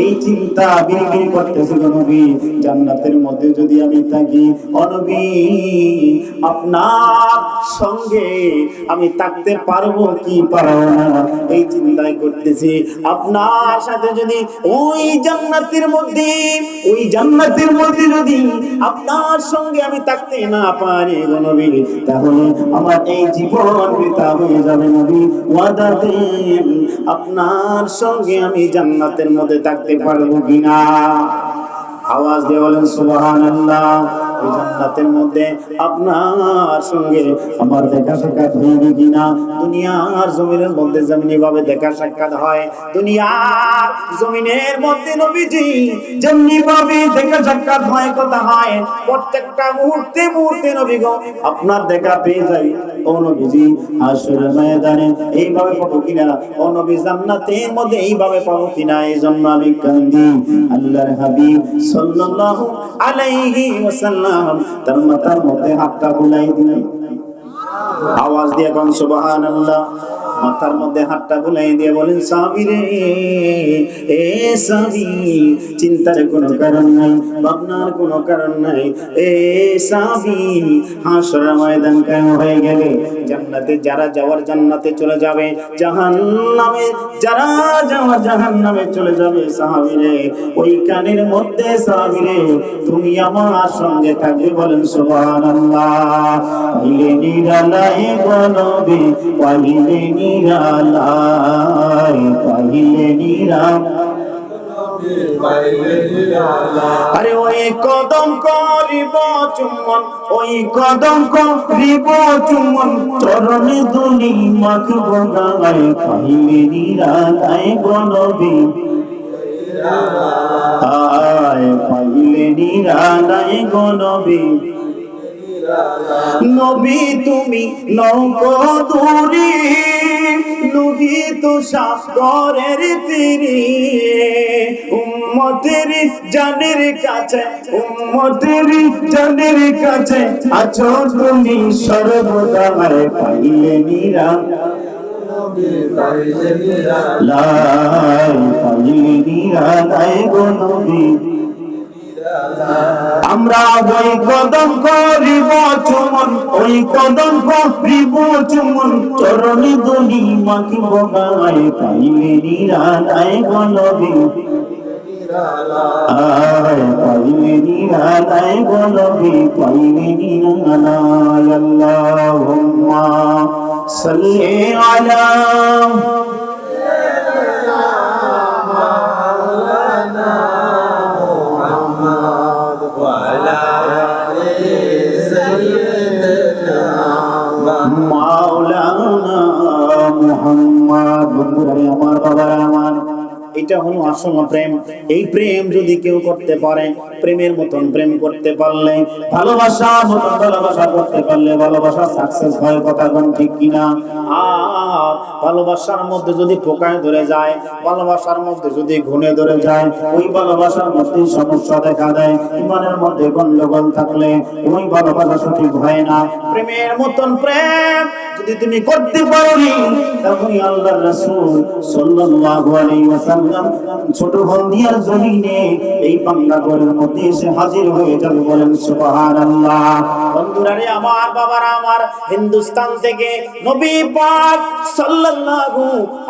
এই চিন্তা বিড়বিড় করতেছে গো নবী, জান্নাতের মধ্যে যদি আমি থাকি, ও নবী, আপনার সঙ্গে আমি থাকতে পারবো কি পারবো না, এই চিন্তাই করতেছি। আপনার সাথে যদি ওই জান্নাতের মধ্যে যদি আপনার সঙ্গে আমি থাকতে না পারি গো নবী, তাহলে আমার এই জীবন বৃথা হয়ে যাবে নবী। ওয়াদা দেন, আপনার সঙ্গে আমি জান্নাতের মধ্যে থাকতে পারবো কিনা? আওয়াজ দিয়ে বলেন সুবহানাল্লাহ। এই জান্নাতের মধ্যে আপনার সঙ্গে আমার দেখা সাক্ষাৎ হইবে কিনা? দুনিয়ার জমিনের মধ্যে যেমনি ভাবে দেখা সাক্ষাৎ হয়, দুনিয়ার জমিনের মধ্যে নবীজি যেমনি ভাবে দেখা সাক্ষাৎ হয়, কথা হয়, প্রত্যেকটা মুহূর্তে মুহূর্তে নবী গো আপনার দেখা পেয়ে যাই। ও নবীজি, হাশরের ময়দানে এইভাবে পাবো কিনা? ও নবী, জান্নাতের মধ্যে এইভাবে পাবো কিনা? এই জন্য আমি কান্দি। আল্লাহর হাবিব সাল্লাল্লাহু আলাইহি ওয়াসাল্লাম তার মাথার মধ্যে হাতটা বুলাই দিলেন। আওয়াজ দিয়ে কোন সুবহানাল্লাহ। মাথার মধ্যে হাতটা বুলাই দিয়ে বলেন, সাহাবী রে, এ সাহাবী, চিন্তার কোনো কারণ নাই, ভাবনার কোনো কারণ নাই। এ সাহাবী, হাশরের ময়দান কায়েম হয়ে গেলে জান্নাতে যারা যাওয়ার জান্নাতে চলে যাবে, জাহান্নামে যারা যাওয়ার জাহান্নামে চলে যাবে। সাহাবী রে, ওই কানের মধ্যে সাহাবী রে, তুমি আমার সঙ্গে থাকবে। বলেন সুবহানাল্লাহ। পাইলে নিরালাই গো নবী, পাইলে নিরালাই, পাইলে আরে ওই কদম করিব চুম্বন, ওই কদম করিব চুম্বন, চরণে ধুলি মাখব গায়ে, পাইলে নিরালাই গো নবী, পাইলে নিরালাই গো নবী। নবী তুমি নৌকোদুরি, লোহিত সাগরের তীরে, উম্মতের জানের কাছে, উম্মতের জানের কাছে আছো তুমি সর্বদা। পাইলে নিরা লাই পাইলে নিরালায় গো নবী আমরা ওই কদম করিব চুমন ওই কদম করিব চুমন চরণে ধুলি মাখিব গায়ে পাইলে নিরালায় গো নবী আয় পাইলে নিরালায় গো নবী পাইলে নিরালায় আল্লাহুম্মা সাল্লি আলা মাওলানা মুহাম্মদ। বন্ধুরা আমার, বাবারা আমার, এটা হলো আসল প্রেম। এই প্রেম যদি কেউ করতে পারে, প্রেমের মতন প্রেম করতে পারলে, ভালোবাসার মতন ভালোবাসা করতে পারলে ভালোবাসা সাকসেস হয়। কথা কোন ঠিক কিনা? আর ভালোবাসার মধ্যে যদি পোকায় ধরে যায়, ভালোবাসার মধ্যে যদি ঘুণে ধরে যায়, ওই ভালোবাসার মধ্যে সমস্যা দেখা দেয়। ইমানের মধ্যে গন্ডগোল থাকলে ওই ভালোবাসা সঠিক হয় না। প্রেমের মতন প্রেম যদি তুমি করতে পারো, তখন আল্লাহর রাসূল সাল্লাল্লাহু আলাইহি ওয়াসাল্লাম ছোট হলদিয়ার জমিনে এই বাংলাঘরের মধ্যে এসে হাজির হয়ে যাবে। বলেন সুবহানাল্লাহ। বন্ধুরা রে আমার, বাবারা আমার, হিন্দুস্তান থেকে নবী পাক সাল্লাল্লাহু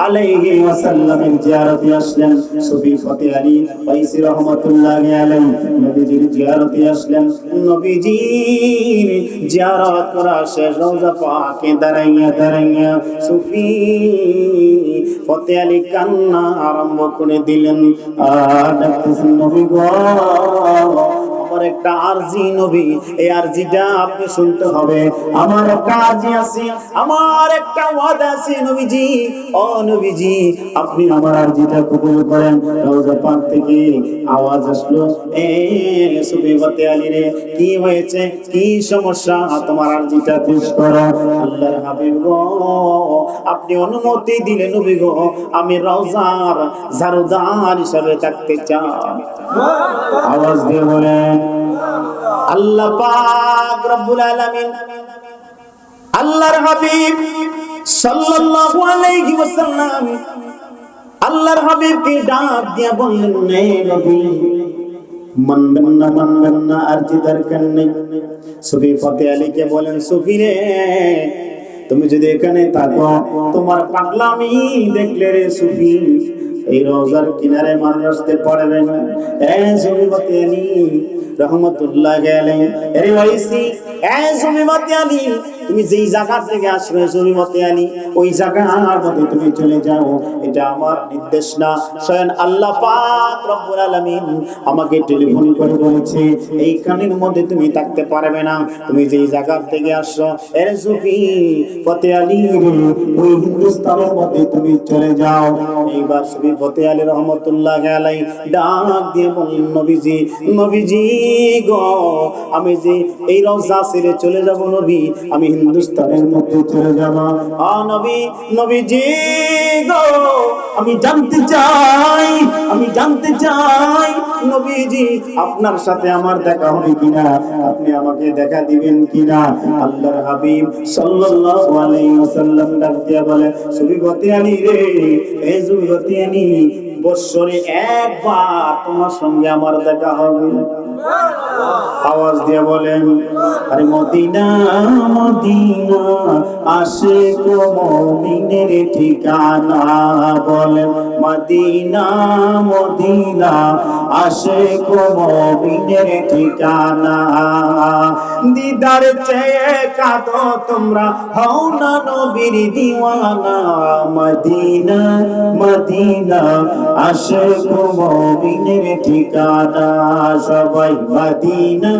আলাইহি ওয়াসাল্লামের জিয়ারতে আসলেন সুফি ফতে আলী ওয়াইসি রাহমাতুল্লাহি আলাইহি। নবীজির জিয়ারতে আসলেন। নবীজির জিয়ারত করা শেষ, রওজা পাকে দাঁড়াইয়া দাঁড়াইয়া সুফি ফতে আলী কান্না আরম্ভ করে দিলেন। আর ডাকতেছেন, নবী গো, আমার একটা আরজি নবী, এই আরজিটা আপনি শুনতে হবে। আমার একটা আরজি আছে, আমার একটা ওয়াদা আছে নবীজি। ও নবীজি, আপনি আমার আরজিটা কবুল করেন। রওজা পাক থেকে আওয়াজ আসলো, এ সুফি ফতে আলী রে, কি হয়েছে, কি সমস্যা, তোমার আরজিটা পেশ করো। আল্লাহর হাবিব গো, আপনি অনুমতি দিলে নবী গো, আমি রওজার ঝাড়ুদার হিসাবে থাকতে চাই। আওয়াজ দিয়ে বলেন, আল্লাহ পাক রব্বুল আলামিন আল্লাহর হাবিব সাল্লাল্লাহু আলাইহি ওয়াসাল্লাম আল্লাহর হাবিবকে ডাক দিয়ে বললেন, নে নবী, মানবেন না আরজি দরকার নেই। সুফি ফতে আলীকে বলেন, সুফি রে, তুমি যদি এখানে থাকো, তোমার পাগলামি দেখলে রে সুফি এই রওজার কিনারে মানুষ আসতে পারবে না। সুফি ফতে আলী রহমতুল্লাহি আলাইহি, আরে ওয়াইসি, সুফি ফতে আলী, তুমি যেই জায়গা থেকে আসবে সুফি ফতে আলী, ওই জায়গার মধ্যে তুমি চলে যাও। এটা আমার নির্দেশ না, স্বয়ং আল্লাহ পাক রব্বুল আলামিন আমাকে টেলিফোন করে বলেছে এইখানের মধ্যে তুমি থাকতে পারবে না। তুমি যেই জায়গা থেকে আসছো, আরে সুফি ফতে আলী, ওই হিন্দুস্তানের মধ্যে তুমি চলে যাও। এইবার সুফি ফতে আলী রহমতুল্লাহি আলাইহি ডাক দিয়ে বললেন, নবীজি, নবীজি গো, আমি যে এই রওজা ছেড়ে চলে যাব নবী, আমি হিন্দুস্তানের মধ্যে চলে যাব। নবী, নবীজি গো, আমি জানতে চাই নবীজি, আপনার সাথে আমার দেখা হবে কিনা, আপনি আমাকে দেখা দিবেন কিনা। আল্লাহর হাবিব সাল্লাল্লাহু আলাইহি ওয়াসাল্লাম ডাক দিয়া বলে, সুফি ফতে আলী রে, এই সুফি ফতে আলী, বৎসরে একবার তোমার সঙ্গে আমার দেখা হবে। আওয়াজ দিয়ে বলেন, আরে মদিনা মদিনা আশিক মুমিনের ঠিকানা। বলেন, মদিনা মদিনা আশিক মুমিনের ঠিকানা। দিদার চেয়ে কাঁদো তোমরা, হও না নবীর দিওয়ানা। মদিনা মদিনা আশিক মুমিনের ঠিকানা। সবাই মদিনা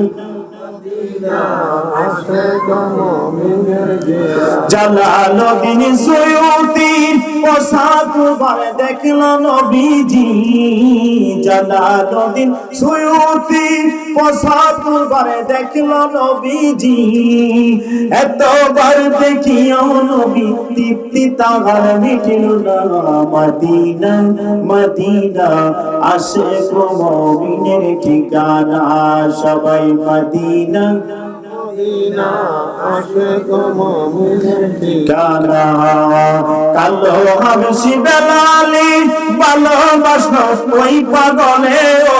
জালালউদ্দিন সুয়ুতি পসাতবার দেখল নবীজি। জালালউদ্দিন সুয়ুতি পসাতবার দেখল নবীজি। এতবার দেখিও নবী, তৃপ্তি তাহার মিটিল না। মদিনা মদিনা আশিক মুমিনের ঠিকানা। সবাই মদিনা মদিনা আশিক মুমিনের ঠিকানা। কালো হাবশি বেলালি ভালোবাসলো ওই পাগলে ও,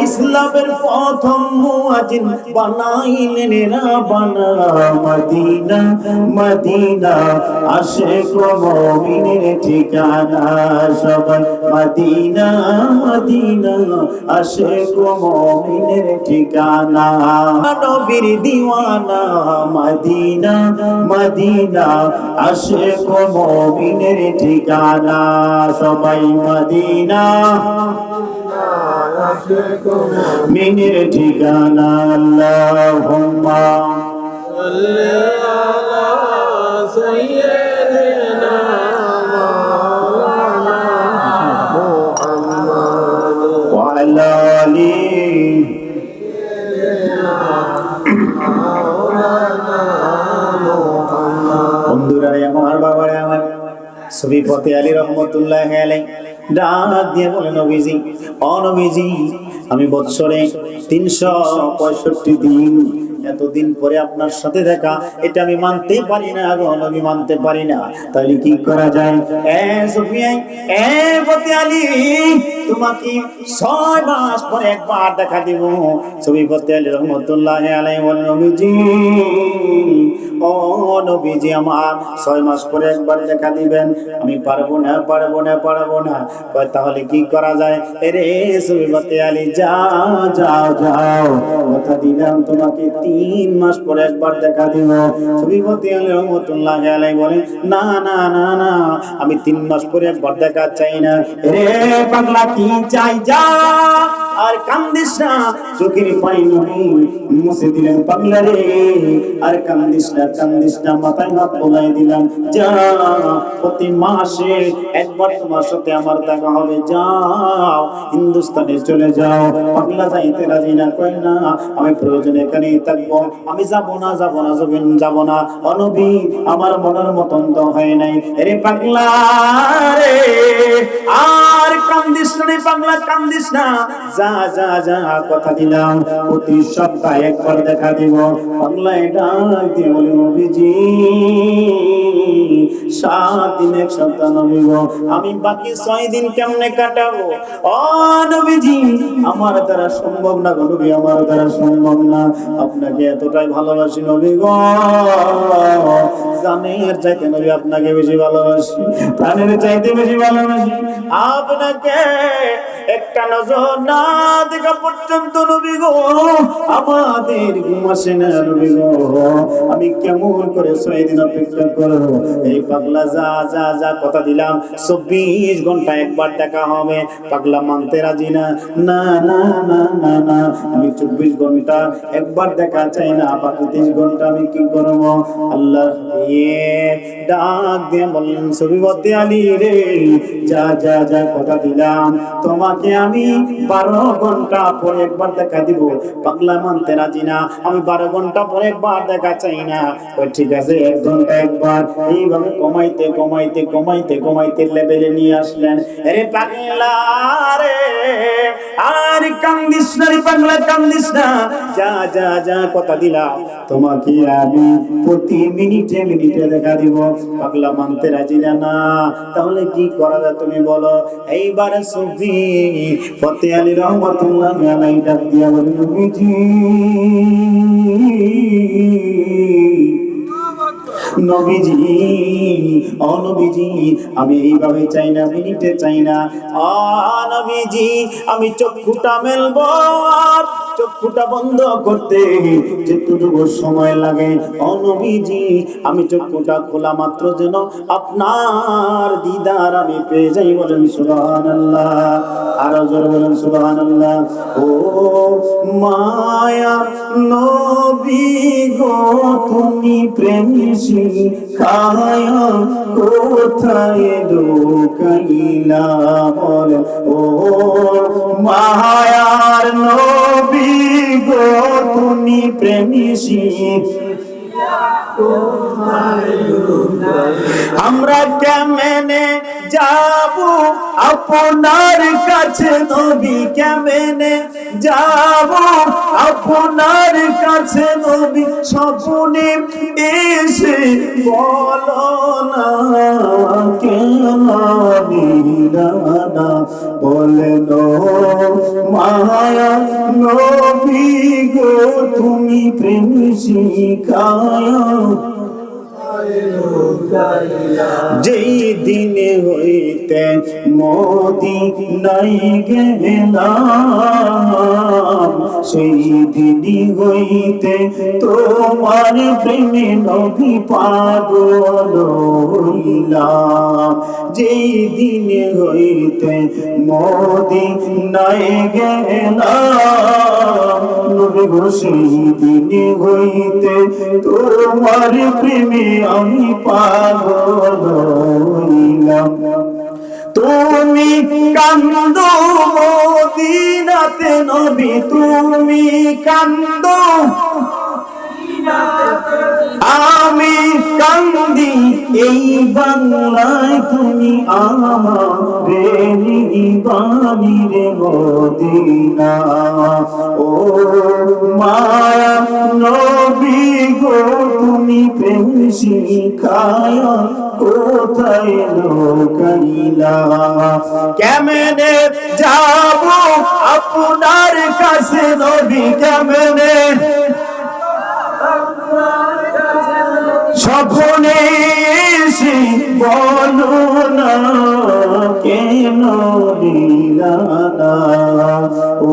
ইসলামের প্রথম মুয়াজ্জিন বানাইলেন রাব্বানা। মদিনা মদিনা আশিক মুমিনের ঠিকানা। সবাই মদিনা মদিনা আশিক মুমিনের ঠিকানা। নবীর দিওয়ানা মদিনা মদিনা আশিক মুমিনের ঠিকানা। সবাই মদিনা আশিক মুমিনের ঠিকানা। আল্লাহুম্মা সাল্লি আলা সাইয়্যিদিনা মাওলানা মুহাম্মদ ওয়া আলা আলি বন্ধুরা আমার বাবারে আমার সুফি ফতে আলী রহমতুল্লাহ আলাইহি ডাক দিয়ে বলে নবীজি ও নবীজি আমি বৎসরে 365 দিন এতদিন পরে আপনার সাথে দেখা এটা আমি মানতে পারি না গো নবী মানতে পারি না। তাহলে কি করা যায়? এ সুফিয়া এ ফতে আলী তোমাকে 6 মাস পরে একবার দেখা দিব। সুফি ফতে আলী রহমতুল্লাহ আলাইহি বলেন নবীজি ও নবীজি আমার 6 মাস পরে একবার দেখা দিবেন। আমি পারবো না পারবো না পারবো না। কয় তাহলে কি করা যায়? এরে সুফি ফতে আলী যাও যাও যাও কথা দিলাম তোমাকে 3 মাস পরে একবার দেখা দিব। সুফি ফতে আলী রহমতুল্লাহ আলাইহি বলেন না না না না আমি 3 মাস পরে একবার দেখা চাই না। রে পাগলা কি চাই যা আর কান্দিস না চোখের পানি মুছে দিলেন পাগলা রে আর কান্দিস না মাথায় হাত বোলাই দিলাম যা প্রতি মাসে একবার তোমার সাথে আমার দেখা হবে যাও হিন্দুস্তানে চলে যাও। পাগলা যাইতে রাজি না কই না আমি প্রয়োজনে এখানেই থাকবো আমি যাব না অনবী আমার মনের মতন তো হয় নাই। রে পাগলা রে আর কান্দিস না রে পাগলা কান্দিস না যা যা যা কথা দিলাম প্রতি সপ্তাহে একবার দেখা দিব। পাগলা এটা দিয়ে বলে নবীজি 7 দিন এক সপ্তাহ নবী গো আমি বাকি 6 দিন কেমনে কাটাবো? ও নবীজি আমার দ্বারা সম্ভব না গো নবী আমার দ্বারা সম্ভব না। আপনাকে এতটাই ভালোবাসি নবী গো জানের চাইতে নবী আপনাকে বেশি ভালোবাসি প্রাণের চাইতে বেশি ভালোবাসি আপনাকে। একটা নজর না দেখা পর্যন্ত নবী গো আমাদের ঘুম আসে না নবী গো আমি কেমন করে 6 দিন অপেক্ষা করব? এই পাগলা যা যা যা কথা দিলাম 24 ঘন্টা একবার দেখা হবে। পাগলা মানতে রাজি না না না না না না আমি 24 ঘন্টা একবার দেখা চাই না বাকি 30 ঘন্টা আমি কি করব? আল্লাহ ডাক দিয়ে বললেন সুফি ফতে আলী রে যা যা যা কথা দিলাম তোমাকে আমি 12 ঘন্টা পরে একবার দেখা দিব। পাগলা মানতে রাজি না আমি 12 ঘন্টা পরে একবার দেখা চাই না। ওই ঠিক আছে 1 ঘন্টা একবার এইভাবে কমাইতে কমাইতে কমাইতে কমাইতে লেভেলে নিয়ে আসলেন। আরে পাগলা রে আর কান্দিস না রে পাগলা কান্দিস না যা যা যা কথা দিলাম তোমাকে আমি প্রতি মিনিটে মিনিটে দেখা দিব। পাগলা মানতে রাজি না তাহলে কি করা যায় তুমি বলো? এইবার সুফি ফতে আলী রহমাতুল্লাহ আলাইহি ডাক দিয়া বলেন নবীজি নবীজি ও নবীজি আমি এইভাবে চাই না মিনিটে চাই না। ও নবীজি আমি চক্ষুটা মেলবো আর চক্ষুটা বন্ধ করতে যেটুকু সময় লাগে ও নবীজি আমি চক্ষুটা খোলা মাত্র যেন আপনার দিদার আমি পেয়ে যাই। বলেন সুবহানাল্লাহ আরো জোরে বলেন সুবহানাল্লাহ। ও মায়া নবী গো তুমি প্রেম শিখায়া কোথায় লুকাইলা? বলেন ও মায়ার নবী গো তুমি প্রেম শিখায়া আমরা কেমনে যাব আপনার কাছে নবী কেমনে যাব আপনার কাছে নবী স্বপ্নে এসে বলো না কেন দিলানা বলেন মায়া নবী গো তুমি প্রেম শিখায়া যেই দিনে হইতে মদিনায় গেলাম সেই দিনই হইতে তোমার প্রেমে নবী পাগল হইলাম যেই দিনে হইতে মদিনায় গেলাম নবী গো সেই দিনে হইতে তোমার প্রেমে আমি পাগল হইলাম তুমি কান্দো মদিনাতে নবী তুমি কান্দো আমি কান্দি এই বাংলায় তুমি আমারে নিবানির মদিনা ও মায়া নবী গো তুমি প্রেম শিখায়া কোথায় লুকাইলা কেমনে যাব আপনার কাছে নবী কেমনে স্বপ্নে এসে বলো না কেন দিলানা ও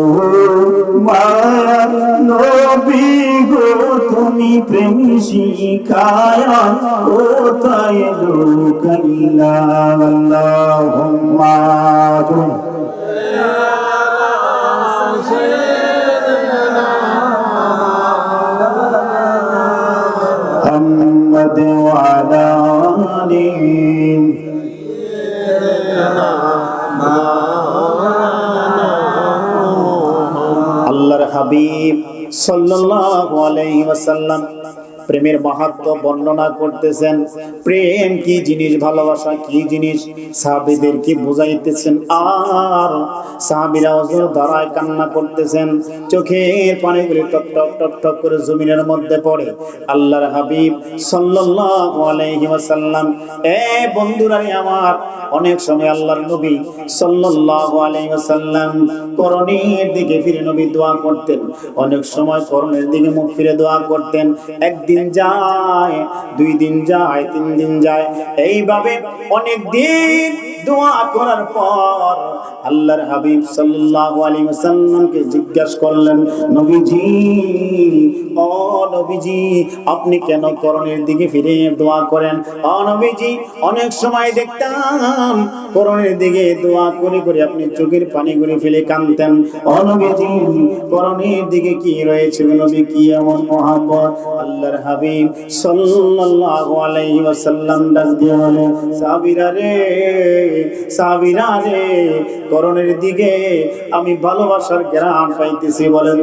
মায়া নবী গো তুমি প্রেম শিখায়া কোথায় লুকাইলা আল্লাহুম্মা محمد وعلى آله আল্লাহর হাবিব সাল্লাল্লাহু আলাইহি ওয়াসাল্লাম প্রেমের মাহাত্ম্য বর্ণনা করতেছেন প্রেম কি জিনিস ভালোবাসা কি জিনিস সাহাবীদেরকে বুঝাইতেছেন আর সাহাবীরা ওজোর দাঁড়ায় কান্না করতেছেন চোখের পানিগুলি টপ টপ টপ টপ করে জমিনের মধ্যে পড়ে আল্লাহর হাবিব সাল্লাল্লাহু আলাইহি ওয়াসাল্লাম এ বন্ধুরা আমার অনেক সময় আল্লাহর নবী সাল্লাল্লাহু আলাইহি ওয়াসাল্লাম করণের দিকে ফিরে নবী দোয়া করতেন অনেক সময় করণের দিকে মুখ ফিরে দোয়া করতেন একদিন যায় দুই দিন যায় তিন দিন যায় এইভাবে অনেক দিন দোয়া করার পর আল্লাহর হাবিব সাল্লাল্লাহু আলাইহি ওয়াসাল্লামকে জিজ্ঞাসা করলেন নবীজি ও নবীজি আপনি কেন করণের দিকে ফিরে দোয়া করেন ও নবীজি অনেক সময় দেখতাম করণের দিকে দোয়া করে করে আপনি চোখের পানিগুলি ফেলে কাঁদতেন ও নবীজি করণের দিকে কি রয়েছে নবী কি এমন মহব্বত আল্লাহর হাবিব সাল্লাল্লাহু আলাইহি ওয়াসাল্লাম ডাক দিয়ে বলেন সাহাবীরা রে করণের দিকে আমি ভালোবাসার ঘ্রাণ পাইতেছি বলেন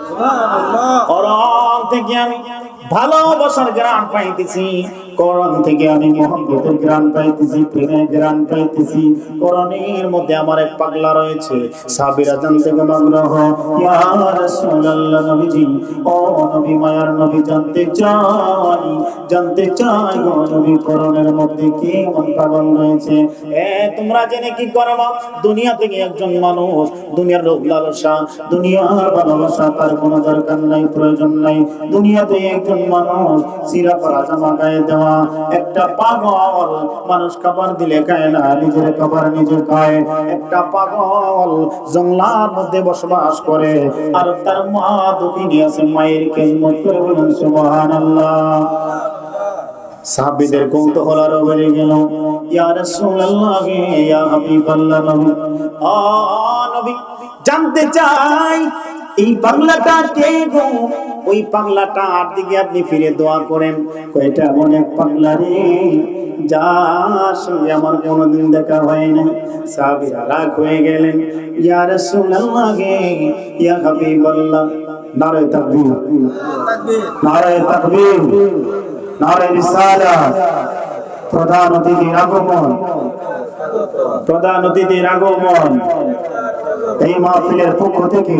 সুবহানাল্লাহ করণ থেকে আমি ভালোবাসার ঘ্রাণ পাইতেছি করণ থেকে আমি মহব্বতের ঘ্রাণ পাইতেছি প্রেমের ঘ্রাণ পাইতেছি করণের মধ্যে আমার এক পাগলা রয়েছে সাহাবীরা জানতে আগ্রহ ইয়া রাসূলুল্লাহ নবীজি ও নবী মায়ার নবী জানতে চাই গো নবী করণের মধ্যে কি মন পাগল রয়েছে তোমরা জেনে কি করবা দুনিয়া থেকে একজন মানুষ দুনিয়ার লোভ লালসা দুনিয়ার ভালোবাসা তার কোনো দরকার নাই প্রয়োজন নাই দুনিয়াতে একজন মানুষ সিরা পাজামা গায়ে দেওয়া একটা পাগল মানুষ খাবার দিলে খায় না নিজের খাবার নিজে খায় একটা পাগল জঙ্গলার মধ্যে বসবাস করে আর তার মা দুঃখিনী আছে মায়ের খেদমত করে বলেন সুবহানাল্লাহ সাহাবীদের কৌতূহল আরো বেড়ে গেল ইয়া রাসূলুল্লাহ ইয়া হাবিবাল্লাহ নবী জানতে চাই এই পাগলাটা কে গো ওই পাগলাটার দিকে আপনি ফিরে দোয়া করেন কয়টা এমন এক পাগলা রে যার সঙ্গে আমার কোনোদিন দেখা হয় না সাহাবীরা রাগ হয়ে গেলেন ইয়া রাসূলুল্লাহ ইয়া হাবিবাল্লাহ নারে তাকবীর নারে তাকবীর নারে রিসালাত প্রধান অতিথির আগমন প্রধান অতিথির আগমন এই মাহফিলের পক্ষ থেকে,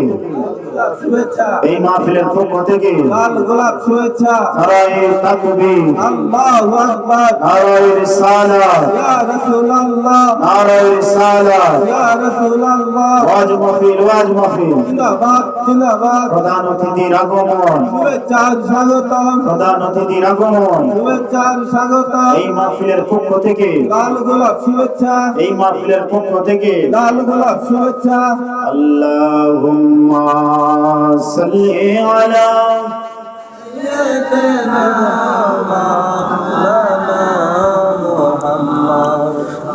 এই মাহফিলের পক্ষ থেকে লাল গোলাপ শুভেচ্ছা। নারায়ে তাকবীর, আল্লাহু আকবার। নারায়ে রিসালাত, ইয়া রাসূলুল্লাহ, নারায়ে রিসালাত, ইয়া রাসূলুল্লাহ। ওয়াজ মাহফিল, ওয়াজ মাহফিল। জিন্দাবাদ জিন্দাবাদ। প্রধান অতিথির আগমন, শুভেচ্ছা স্বাগতম, প্রধান অতিথির আগমন শুভেচ্ছা স্বাগতম। এই মাহফিলের পক্ষ থেকে, লাল গোলাপ শুভেচ্ছা, এই মাহফিলের পক্ষ থেকে লাল গোলাপ শুভেচ্ছা। আল্লাহুম্মা সাল্লি আলা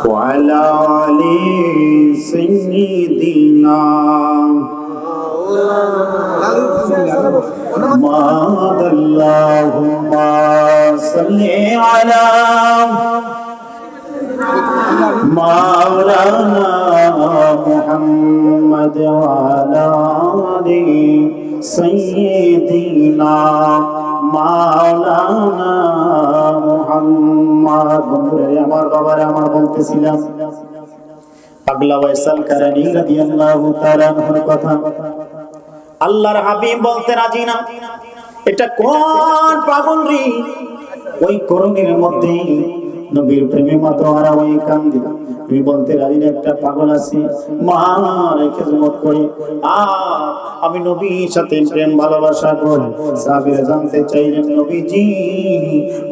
ওয়া আলা আলি সাইয়্যিদিনা আল্লাহুম্মা সাল্লি আলা মাওলানা মুহাম্মদ ওয়া আলা আলি সাইয়্যিদিনা মাওলানা মুহাম্মদ। বন্ধুরা আমার বাবারা, আমার বলতেছিলাম পাগলা ওয়াইসাল কারানী রাদিয়াল্লাহু তাআলা আনহুর কথা। আল্লাহর হাবিব বলতে রাজি না, এটা কোন পাগল রে? ওই করণীর মধ্যে নবীর প্রেমে মাতোয়ারা ওই কান্দি। তুমি বলতে রাজি না একটা পাগল আছে, মার খেদমত করে, আমি নবীর সাথে প্রেম ভালোবাসা করি। সাহাবীরা জানতে চাইলেন, নবীজি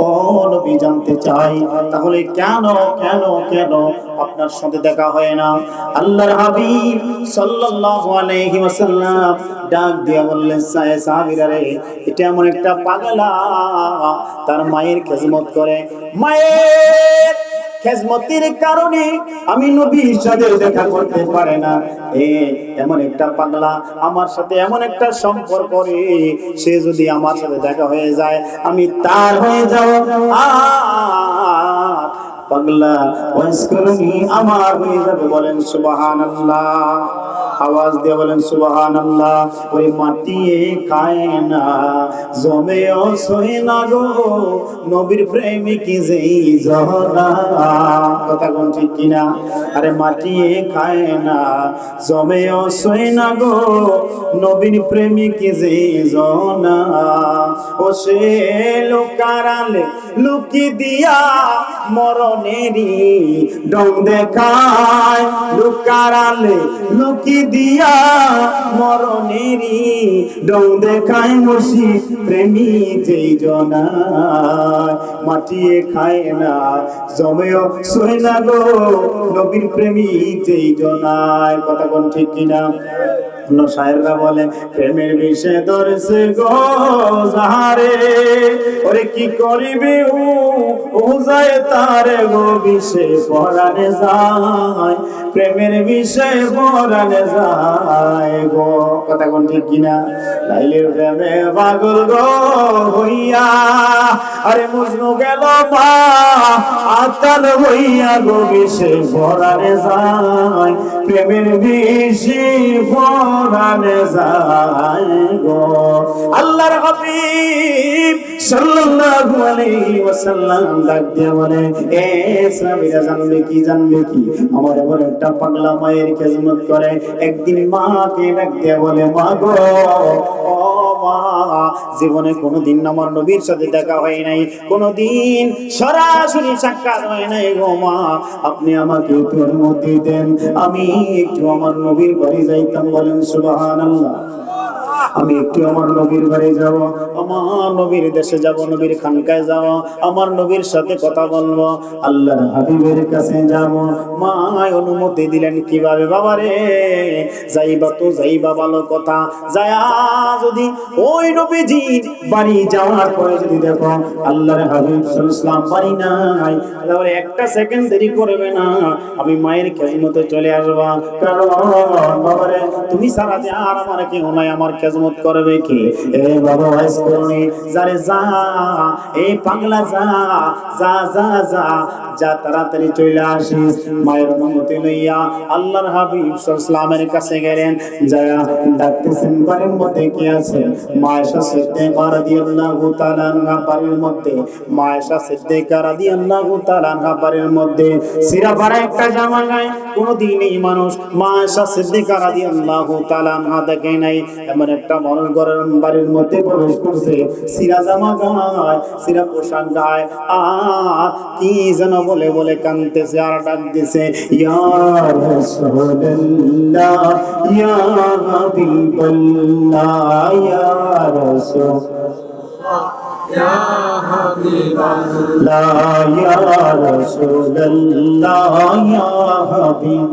ও নবী জানতে চাই, তাহলে কেন কেন কেন আপনার সাথে দেখা হয় না? আল্লাহর হাবিব সাল্লাল্লাহু আলাইহি ওয়াসাল্লাম ডাক দিয়া বললেন, সাহাবীরা রে, এটা এমন একটা পাগলা, তার মায়ের খেদমত করে, মায়ের খেজমতের কারণে আমি নবীর সাথে দেখা করতে পারে না। এমন একটা পাগলা আমার সাথে এমন একটা সম্পর্ক রে, সে যদি আমার সাথে দেখা হয়ে যায় আমি তার হয়ে যাব। পাগলা ওয়াসকুরনি আমার হয়ে যাবে। বলেন সুবহানাল্লাহ, আওয়াজ দিয়ে বলেন সুবহানাল্লাহ। ওই মাটি খায় না, জমেও সই না গো, নবীর প্রেমিক যেই জনা। কথা কোন ঠিক কিনা? আরে মাটি খায় না, জমেও সই না গো, নবীর প্রেমিক যেই জনা। ও সে লোকারালে লুকি দিয়া মরণেরই ডং দেখায়, লুকারালে লুকি দিয়া মরণেরই ডং দেখায়, মুর্শিদ প্রেমিক যেই জনায়। মাটিয়ে খায় না, জমেও সই না গো, নবীর প্রেমিক যেই জনায়। কথা কোন ঠিক কিনা? শায়েররা বলে, প্রেমের বিষে ধরেছে গো যাহারে, ওরে কি করিবে ও যায় তারে গো, বিষে পরাণে যায়, প্রেমের বিষে পরাণে যায় গো। কথা কোন ঠিক কিনা? লাইলের প্রেমে পাগল গো হইয়া, আরে মজনু গেল মা আতাল হইয়া গো, বিষে পরাণে যায়, প্রেমের বিষে পরাণে যায় গো। আল্লাহর হাবিব সাল্লাল্লাহু আলাইহি ওয়াসাল্লাম ডাক দিয়ে বলে, এ সাহাবীরা জানবে কি, জানবে কি? আমার এমন একটা পাগলা মায়ের খেদমত করে। একদিন মাকে ডাক দিয়ে বলে, মা গো, ও মা, জীবনে কোনোদিন আমার নবীর সাথে দেখা হয় নাই, কোনোদিন সরাসরি সাক্ষাৎ হয় নাই গো মা, আপনি আমাকে একটু অনুমতি দেন, আমি একটু আমার নবীর বাড়ি যাইতাম। বলেন সুবহানাল্লাহ। আমি একটু আমার নবীর বাড়ি যাব, আমার নবীর দেশে যাব, নবীর খানকায় যাব, আমার নবীর সাথে কথা বলবো, আল্লাহর হাবিবের কাছে যাব। মা অনুমতি দিলেন। কিভাবে? বাবারে, যাইবা তো যাইবা, ভালো কথা, যায়া যদি ওই নবীজি বাড়ি যাওয়ার পরে যদি দেখো আল্লাহর হাবিব সাল্লাল্লাহু আলাইহি ওয়াসাল্লাম বাড়ি নাই, তাহলে একটা সেকেন্ড দেরি করবে না, আমি মায়ের খেদমতে চলে আসবা। কারণ বাবারে, তুমি সারা যে আর আমার কেউ নাই, আমার খেদমত খেদমত করবে কি? এ বাবা ওয়াজ করনি যারে যা এই পাগলা যা যা যা যা যা তাড়াতাড়ি চলে আসিস। মায়ের অনুমতি লইয়া আল্লাহর হাবিব সাল্লাল্লাহু আলাইহি কাছে গেলেন, যায়া ডাকতেছেন বাড়ির মধ্যে কি আছে? মা আয়েশা সিদ্দিকা রাদিয়াল্লাহু তাআলা আনহা বাড়ির মধ্যে, মা আয়েশা সিদ্দিকা রাদিয়াল্লাহু তাআলা আনহা বাড়ির মধ্যে সিরা ভরা একটা জামা গায়ে কোনদিন এই মানুষ মা আয়েশা সিদ্দিকা রাদিয়াল্লাহু তাআলা আনহা দেখে নাই। এমন একটা মানুষ ঘরের বাড়ির মধ্যে প্রবেশ করছে, সিরা জামা গায়ে, সিরা পোশাক গায়ে, আর কি যেন বলে বলে কাঁদতেছে আর ডাক দিছে, ইয়া রাসূলুল্লাহ ইয়া হাবিবাল্লাহ ইয়া রাসূলুল্লাহ ইয়া হাবিবাল্লাহ ইয়া রাসূলুল্লাহ ইয়া হাবিব।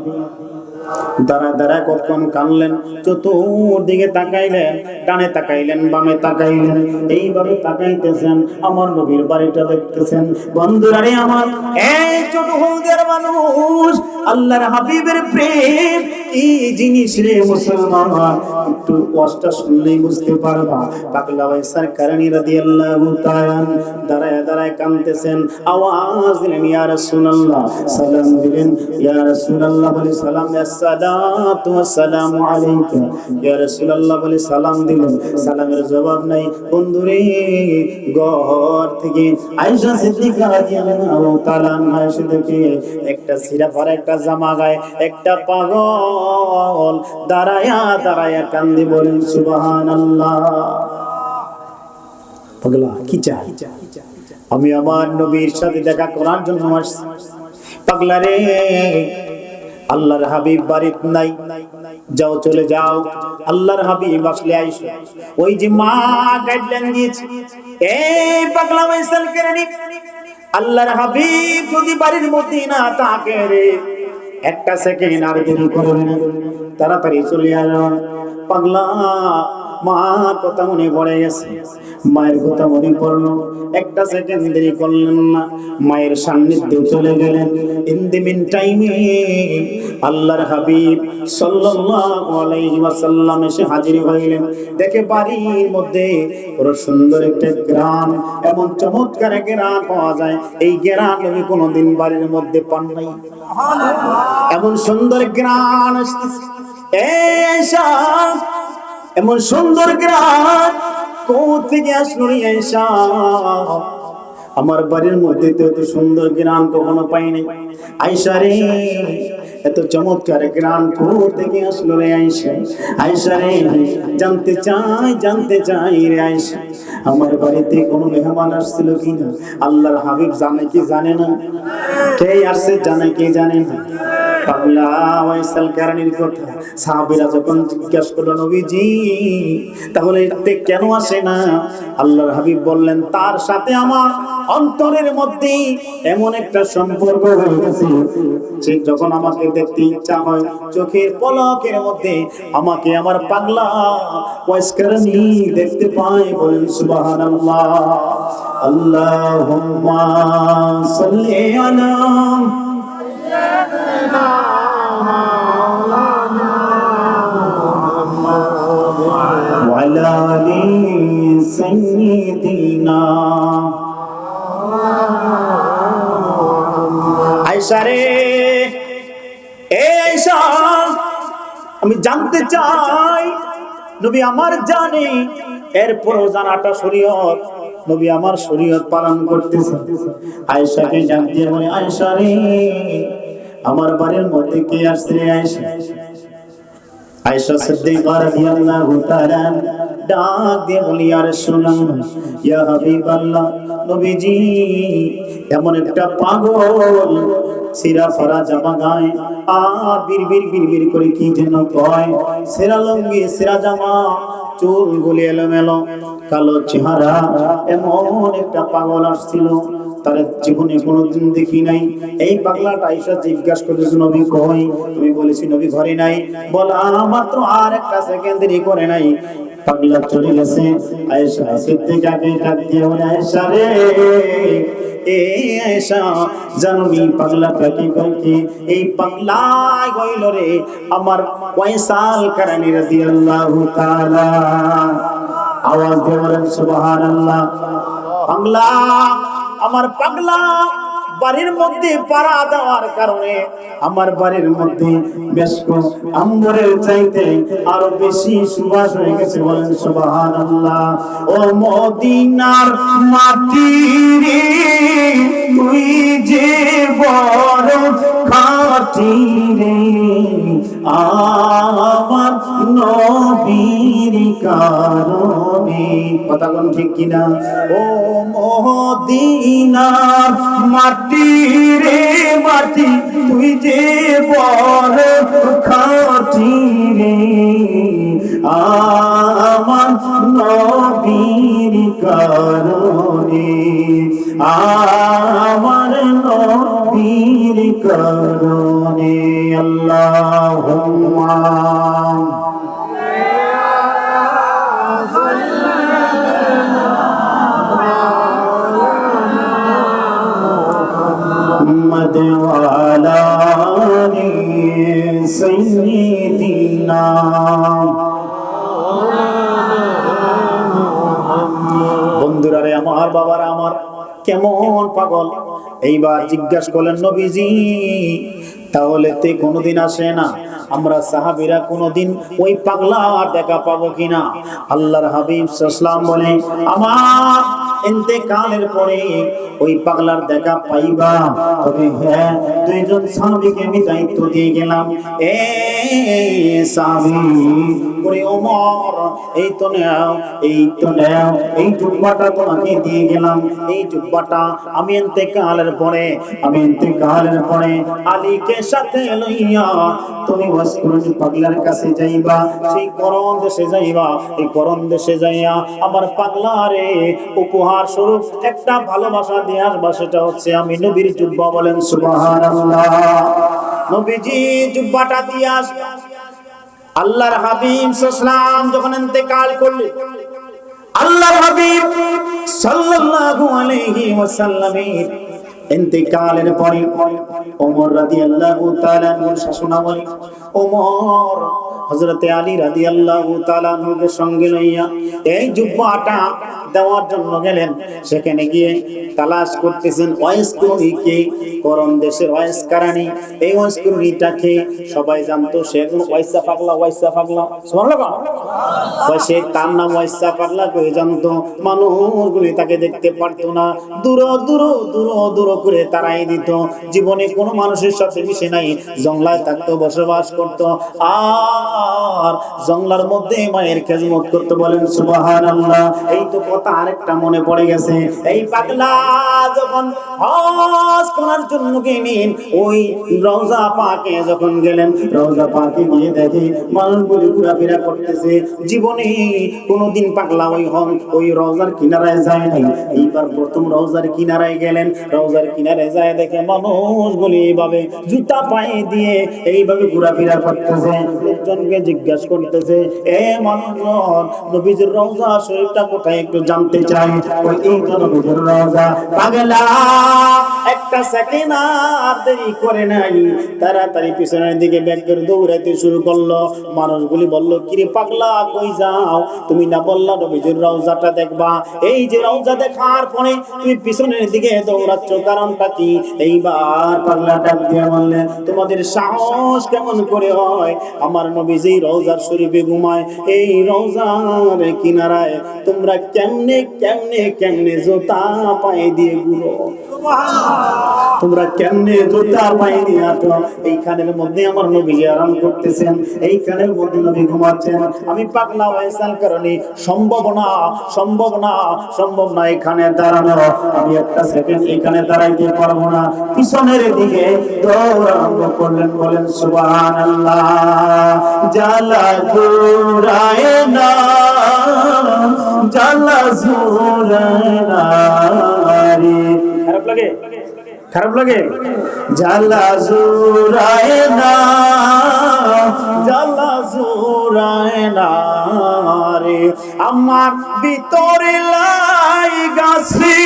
দাঁড়া দাঁড়া কখন কানলেন, চতুর্দিকে তাকাইলেন, ডানে তাকাইলেন, বামে তাকাইলেন, এইভাবে তাকাইতেছেন, আমার নবীর বাড়িটা দেখতেছেন। বন্ধুরা রে আমার, এই ছোট হলদের মানুষ, আল্লাহর হাবিবের প্রেম কি জিনিস রে মুসলমান, একটু ওয়াজটা শুনলেই বুঝতে পারবা। পাগলা ভাই সরকার রাদিয়াল্লাহু তাআলা দাঁড়ায় দাঁড়ায় কাঁদতেছেন, আওয়াজ দিলেন ইয়া রাসূলুল্লাহ, সালাম দিলেন ইয়া রাসূলুল্লাহ, বলে সালাম, আসসালাতু ওয়াসসালামু আলাইকা ইয়া রাসূলুল্লাহ, বলে সালাম দিলেন, সালামের জবাব নাই। বন্ধুরে ঘর থেকে আয়েশা সিদ্দিকা রাদিয়াল্লাহু তাআলা আনহা এসে দেখে একটা সিরা পরা একটা জামা গায়ে একটা পাগল দাঁড়ায়া দাঁড়ায়া কান্দে, বলেন সুবহানাল্লাহ। পাগলা কি চাই? আমি আমার নবীর সাথে দেখা করার জন্য আসছি। পাগলা রে, আল্লাহর হাবিব বাড়িতে নাই, যাও চলে যাও। আল্লাহর হাবিব আসলে আইসো, ওই যে মা গাইডলাইন দিয়েছে, এই পাগলা ওয়াইসাল কেরানি, আল্লাহর হাবিব যদি বাড়ির মধ্যে না থাকে রে, একটা সেকেন্ড আর দেরি করবে না, তাড়াতাড়ি চলে আসো। পাগলা মার কথা মনে পড়ে গেছে, মায়ের কথা মনে পড়লো, একটা সেকেন্ড দেরি করলেন না, মায়ের সান্নিধ্যে চলে গেলেন। ইন দি মিন টাইমে আল্লাহর হাবিব সাল্লাল্লাহু আলাইহি ওয়াসাল্লাম এসে হাজির হইলেন। দেখে বাড়ির মধ্যে বড় সুন্দর একটা গ্রাম, এমন চমৎকার গ্রাম পাওয়া যায়, এই গ্রাম নবী কোনোদিন বাড়ির মধ্যে পান নাই। এমন সুন্দর গ্রাম আসতেছে, এসা এমন সুন্দর গ্রাম কোথেকে আসলো রে আয়েশা? আমার বাড়ির মধ্যে তো এত সুন্দর গ্রাম কখনো পাইনি। আয়েশা রে, এত চমৎকার গ্রাম কোথেকে আসলো রে আয়েশা? আয়েশা রে, জানতে চাই রে আয়েশা, আমার বাড়িতে কোনো মেহমান আসছিল কিনা? আল্লাহর হাবিব জানে কি জানে না? কে আসছে জানে কি জানে না? পাগলা ওয়াইসাল কারণীর কথা সাহাবীরা যখন জিজ্ঞাসা করলো, নবীজি তাহলে কেন আসে না? আল্লাহর হাবিব বললেন, তার সাথে আমার অন্তরের মধ্যে এমন একটা সম্পর্ক হয়ে গেছে, সে যখন আমাকে দেখতে ইচ্ছা হয়, চোখের পলকের মধ্যে আমাকে আমার পাগলা ওয়াইস কারণী দেখতে পায়। বলেন সুবহানাল্লাহ। আল্লাহুম্মা সাল্লি আলা وعلى آل سيدنا আয়েশা রে, আয়েশা, আমি জানতে চাই নবী আমার জানে, এরপরও জানাটা শরীয়ত, নবী আমার শরীয়ত পালন করতেছে। আয়েশাকে জানতে বলে, আয়েশা রে, আমার বাড়ির মধ্যে কে আসছে? আয়েশা সিদ্দিকা রাদিয়াল্লাহু তাআলা ডাক দিয়ে বলি, ইয়া রাসূলুল্লাহ ইয়া হাবিবাল্লাহ, নবীজি এমন একটা পাগল সিরা ফরা জামা গায়ে আর বিড়বিড় করে কি যেন কয়, সিরা লুঙ্গি সিরা জামা, চুল গুলি এলোমেলো, কালো চেহারা, এমন একটা পাগল আসছিল, তার জীবনে কোনোদিন দেখি নাই। এই পাগলাটা আয়েশা জিজ্ঞাসা করেছে, নবী কই? তুমি বলেছি নবী ঘরে নাই। বলা মাত্র আর একটা সেকেন্ড দেরি করে নাই, পাগলা চলে গেছে। আয়েশা সিদ্দিকাকে ডাক দিয়ে বলে, আয়েশা রে, এ আয়েশা জানবি পাগলাটা কি কইকে এই পাগলাই গইল রে আমার ওয়াইসাল কারানি রাদিয়াল্লাহু তাআলা আওয়াজ দিয়ে বলেন সুবহানাল্লাহ পাগলা আমার পাগলা বাড়ির মধ্যে পাড়া দেওয়ার কারণে আমার বাড়ির মধ্যে বেশক আম্বরের চাইতে আরো বেশি সুবাস হয়ে গেছে বলেন সুবহানাল্লাহ ও মদিনার মাটি রে তুই যে বড় খাঁটি রে আমার নবীর কারণে কথা কোন ঠিক কিনা ও মদিনার মাটি রে মাটি তুই যে বড় খাঁটি রে আমার নবীর কারণে আমার নবীর কারণে আল্লাহুম্মা محمد وعلى آل سيدنا বন্ধুরা রে আমার বাবারা আমার কেমন পাগল এইবার জিজ্ঞাসা করলেন নবীজি তাহলে তে কোনোদিন আসে না আমরা সাহাবীরা কোনোদিন ওই পাগলা দেখা পাবো কিনা আল্লাহর হাবিব সাল্লাল্লাহু আলাইহি বলে আমার ইন্তেকালের পরে ওই পাগলার দেখা পাইবা তবে হ্যাঁ দুইজন সাহাবীকে আমি দায়িত্ব দিয়ে গেলাম এ সাহাবী ওরে ওমর এই তো নাও এই জুব্বাটা তোমাকে দিয়ে গেলাম এই জুব্বাটা আমি ইন্তেকালের পরে আলীকে সাথে লইয়া তুমি ওয়াসকুরুন পাগলার কাছে যাইবা সেই করণ দেশে যাইবা এই করণ দেশে যাইয়া আমার পাগলারে উপহার স্বরূপ একটা ভালোবাসা দিয়ে আসবা সেটা হচ্ছে আমি নবীর জুব্বা বলেন সুবহানাল্লাহ নবীজি জুব্বাটা দিয়ে আসবা আল্লাহর হাবিব সাল্লাল্লাহু যখন ইন্তেকাল করলেন আল্লাহর হাবিব সাল্লাল্লাহু আলাইহি ওয়াসাল্লামের ইন্তেকালের পরে ওমর রাদিয়াল্লাহু তাআলা আনহুর শাসনামলে ওমর হযরত আলী রাদিয়াল্লাহু তাআলা আনহুকে সঙ্গে লইয়া এই জুব্বাটা দেওয়ার জন্য গেলেন সেখানে গিয়ে তালাশ করতেছেন ওয়াইসকুরুনিকে করণ দেশের ওয়াইস কারানি এই ওয়াইসকুরুনিটাকে সবাই জানতো সে একজন ওয়াইসা পাগলা সুবহানাল্লাহ সে তার নাম ওয়াইসা পাগলা করে জানতো মানুষগুলি তাকে দেখতে পারতো না দূর করে তারাই দিত জীবনে কোনো মানুষের সাথে মিশে নাই জঙ্গলায় থাকতো বসবাস করতো আর জঙ্গলার মধ্যে মায়ের খেজমত করতে বলেন সুবহানাল্লাহ এই তো কথা আরেকটা মনে পড়ে গেছে এই পাগলা যখন হজ করার জন্য গেলেন ওই রওজা পাকে যখন গেলেন রওজা পাকে গিয়ে দেখে মানুষগুলি ঘোরাফেরা করতেছে জীবনে কোনোদিন পাগলা ওই রওজার কিনারায় যায় নাই এইবার প্রথম রওজার কিনারায় গেলেন রওজার কিনারে যায় দেখে মানুষগুলি এইভাবে জুতা পায়ে দিয়ে এইভাবে ঘোরাফেরা করতেছে লোকজনকে জিজ্ঞাসা করতেছে এ মানুষজন নবীজির রওজা শরীফটা কোথায় একটু জানতে চাই ওই এই তো নবীজির রওজা পাগলা একটা সেকেন্ড আর দেরি করে নাই তাড়াতাড়ি পিছনের দিকে ব্যাক করে দৌড়াইতে শুরু করলো মানুষগুলি বলল কিরে পাগলা কই যাও তুমি না বললা নবীজির রওজাটা দেখবা এই যে রওজা দেখার পরে তুমি পিছনের দিকে দৌড়াচ্ছ কারণটা কি এইবার পাগলা ডাক দিয়ে বললে তোমাদের সাহস কেমন করে হয় আমার নবীজি রওজার শরীফে ঘুমায় এই রওজার কিনারায় তোমরা কেমনে জুতা পায়ে দিয়ে ঘুরো তোমরা কেমনে জুতা পায়ে দিয়ে আছো এইখানের মধ্যে আমার নবী আরাম করতেছেন এইখানের মধ্যে নবী ঘুমাচ্ছেন আমি পাগলা ওয়াইসাল কারণে সম্ভব না এখানে দাঁড়ানো আমি একটা সেকেন্ড এখানে দাঁড়াইতে পারবো না পিছনের দিকে দৌড় আরম্ভ করলেন বলেন সুবহানাল্লাহ জালা জুরায় না রে খারাপ লাগে জালা জুরায় না রে আমার ভিতরে লাই গাছি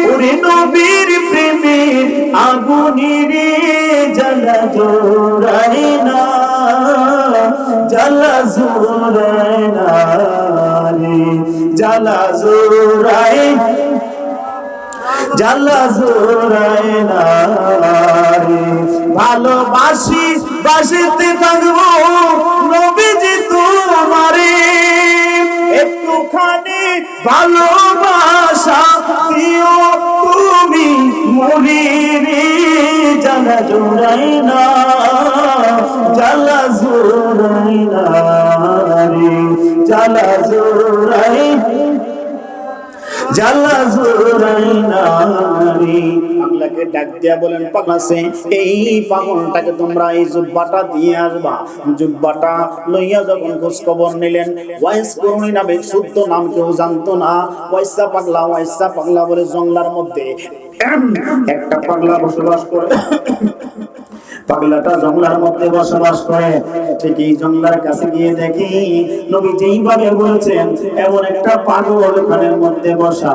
ওরে নবী জ্বালা জোড়ায় জ্বালা জোড়ায় না রে। ভালোবাসি বাসিতে থাকবো নবীজি তোমারে, একটুখানি ভালোবাসা দিও তুমি মরিরে। জ্বালা জোড়াই না জ্বালা জোড়াই না রে, জ্বালা জোড়াই জ্বালা জোড়াই না রে। পাগলাকে ডাক দিয়া বলেন, পাগলা সে এই পাগলটাকে তোমরা এই জুব্বাটা দিয়ে আসবা। জুব্বাটা লইয়া যখন খোঁজ খবর নিলেন, ওয়াইস করুনি নামে শুদ্ধ নাম কেউ জানতো না। ওয়াইসা পাগলা বলে জঙ্গলার মধ্যে একটা পাগলা বসবাস করে। পাগলাটা জঙ্গলার মধ্যে বসবাস করে। ঠিক এই জঙ্গলার কাছে গিয়ে দেখি নবী যেইভাবে বলেছেন এমন একটা পাগল ওখানের মধ্যে বসা।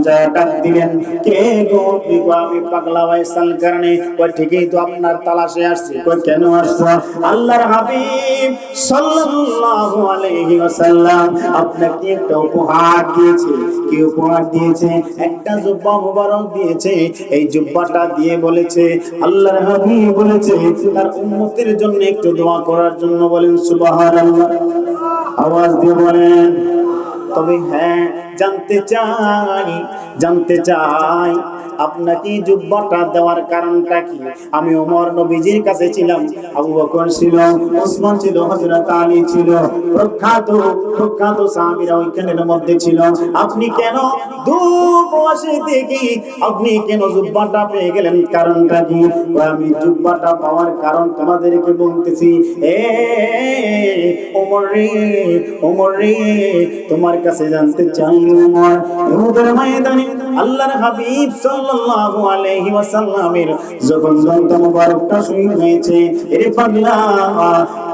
যায় ডাক দিলেন, কে গো? আমি পাগলা ওয়াইসাল কারণে। কই ঠিকই তো আপনার তালাশে আসছি। কই কেন আসছো? আল্লাহর হাবিব সাল্লাল্লাহু আলাইহি ওয়াসাল্লাম আপনাকে একটা উপহার দিয়েছে। কি উপহার দিয়েছে? একটা জুব্বা মুবারক দিয়েছে। এই জুব্বাটা দিয়ে বলেছে, আল্লাহর হাবিব বলেছে তার উম্মতের জন্য একটু দোয়া করার জন্য। বলেন সুবহানাল্লাহ, আওয়াজ দিয়ে বলেন। তবে হ্যাঁ, জানতে চাই আপনাকে জুব্বাটা দেওয়ার কারণটা কি? আমি ওমর নবীজির কাছে ছিলাম, আবু বকর ছিল, ওসমান ছিল, হযরত আলী ছিল, প্রখ্যাত সাহাবীরা ওইখানের মধ্যে ছিল। আপনি কেন দূর প্রবাসী থেকে আপনি কেন জুব্বাটা পেয়ে গেলেন? কারণটা কি? আমি জুব্বাটা পাওয়ার কারণ তোমাদেরকে বলতেছি। ওমর রে তোমার কাছে জানতে চাই। ওমর উহুদের ময়দানে আল্লাহর হাবিব সাল্লাল্লাহু আলাইহি ওয়াসাল্লামের যখন জঙ্গা মুবারকটা শহীদ হয়েছে, এরে পাগলা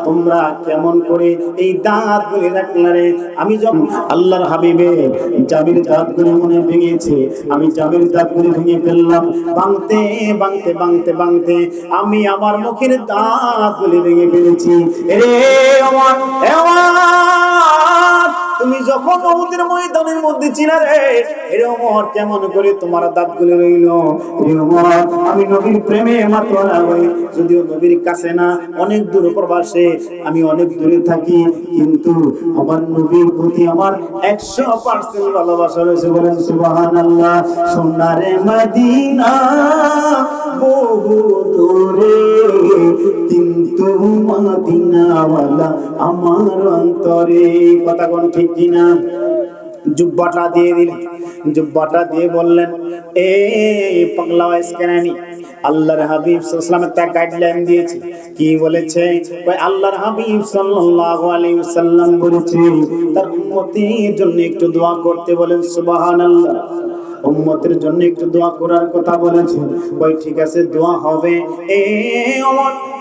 তোমরা কেমন করে এই দাঁতগুলি রাখলে রে? আমি যখন আল্লাহর হাবিবে জাবির দাঁতগুলি মনে ভেঙেছে, আমি জাবির দাঁতগুলি ভেঙে ফেললাম। ভাঙতে আমি আমার মুখের দাঁতগুলি ভেঙে ফেলেছি। এরে ওমর, তুমি যখন উহুদের ময়দানের মধ্যে ছিলা রে, এরে ওমর কেমন করে তোমার দাঁতগুলি রইল? ওমর, আমি নবীর প্রেমে মাত্র না হই, যদিও নবীর কাছে না, অনেক দূর প্রবাসে, আমি অনেক দূরে থাকি, কিন্তু আমার নবীর প্রতি আমার 100% ভালোবাসা রয়েছে। বলেন সুবহানাল্লাহ। সোনারে মদিনা বহু দূরে, কিন্তু মদিনাওয়ালা আমার অন্তরে। কথা কোন ঠিক কিনা? জুব্বাটা দিয়ে দিলেন, জুব্বাটা দিয়ে বললেন, এ পাগলা ওয়াইসকানানি, আল্লাহর হাবিব সাল্লাল্লাহু আলাইহি ওয়াসাল্লাম একটা গাইডলাইন দিয়েছে। কি বলেছে? কই আল্লাহর হাবিব সাল্লাল্লাহু আলাইহি ওয়াসাল্লাম বলেছে তার উম্মতের জন্য একটু দোয়া করতে। বলেন সুবহানাল্লাহ। উম্মতের জন্য একটু দোয়া করার কথা বলেছেন। কই ঠিক আছে, দোয়া হবে। এ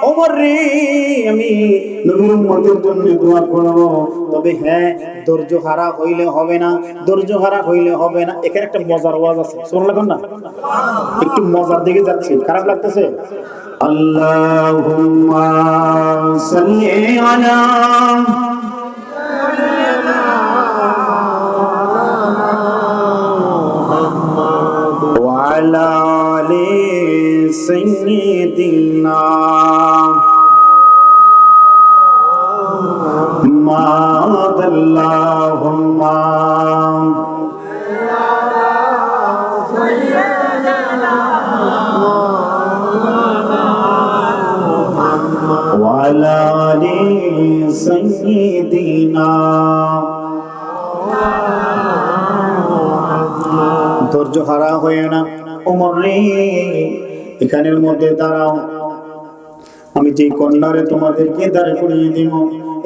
ওমর রে, আমি নবীর উম্মতের জন্য দোয়া করব। তবে হ্যাঁ, ধৈর্য হারা হইলে হবে না, এখানে একটা মজার ওয়াজ আছে, শুনলেন না? একটু মজার দিকে যাচ্ছি, খারাপ লাগতেছে? আল্লাহুম্মা সাল্লি আলা وعلى آل سيدنا محمد اللهم وعلى آل سيدنا। ধৈর্য হারা হয়ে না। ওমর রে, এখানের মধ্যে দাঁড়াও, আমি যে কন্যারে তোমাদেরকে দাঁড় করিয়ে দিব,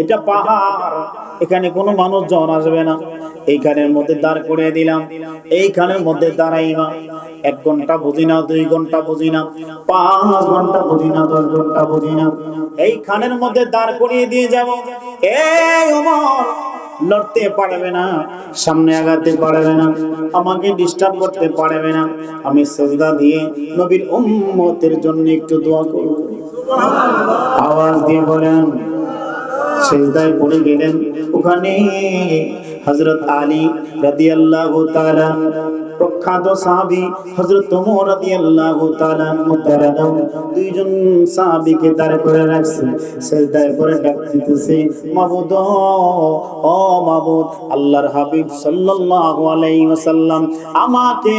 এটা পাহাড়, এখানে কোনো মানুষজন আসবে না। এইখানের মধ্যে দাঁড় করিয়ে দিলাম, এইখানের মধ্যে দাঁড়াইবা। 1 ঘন্টা বুঝি না, 2 ঘন্টা বুঝি না, 5 ঘন্টা বুঝি না, 10 ঘন্টা বুঝি না, এইখানের মধ্যে দাঁড় করিয়ে দিয়ে যাব। এই ওমর, লড়তে পারবে না, সামনে আগাতে পারবে না, আমাকে ডিস্টার্ব করতে পারবে না। আমি সিজদা দিয়ে নবীর উম্মতের জন্য একটু দোয়া করব। আওয়াজ দিয়ে বলেন। সিজদায় পড়ে গেলেন। ওখানে হযরত আলী রাদিয়াল্লাহু তাআলা, প্রখ্যাত সাহাবী হযরত ওমর রাদিয়াল্লাহু তাআলা মুতারাদাম, দুইজন সাহাবীকে দাঁড় করে রাখছে, সিজদায় করে ডাক দিতেছে, মাবুদ ও মাবুদ, আল্লাহর হাবিব সাল্লাল্লাহু আলাইহি ওয়াসাল্লাম আমাকে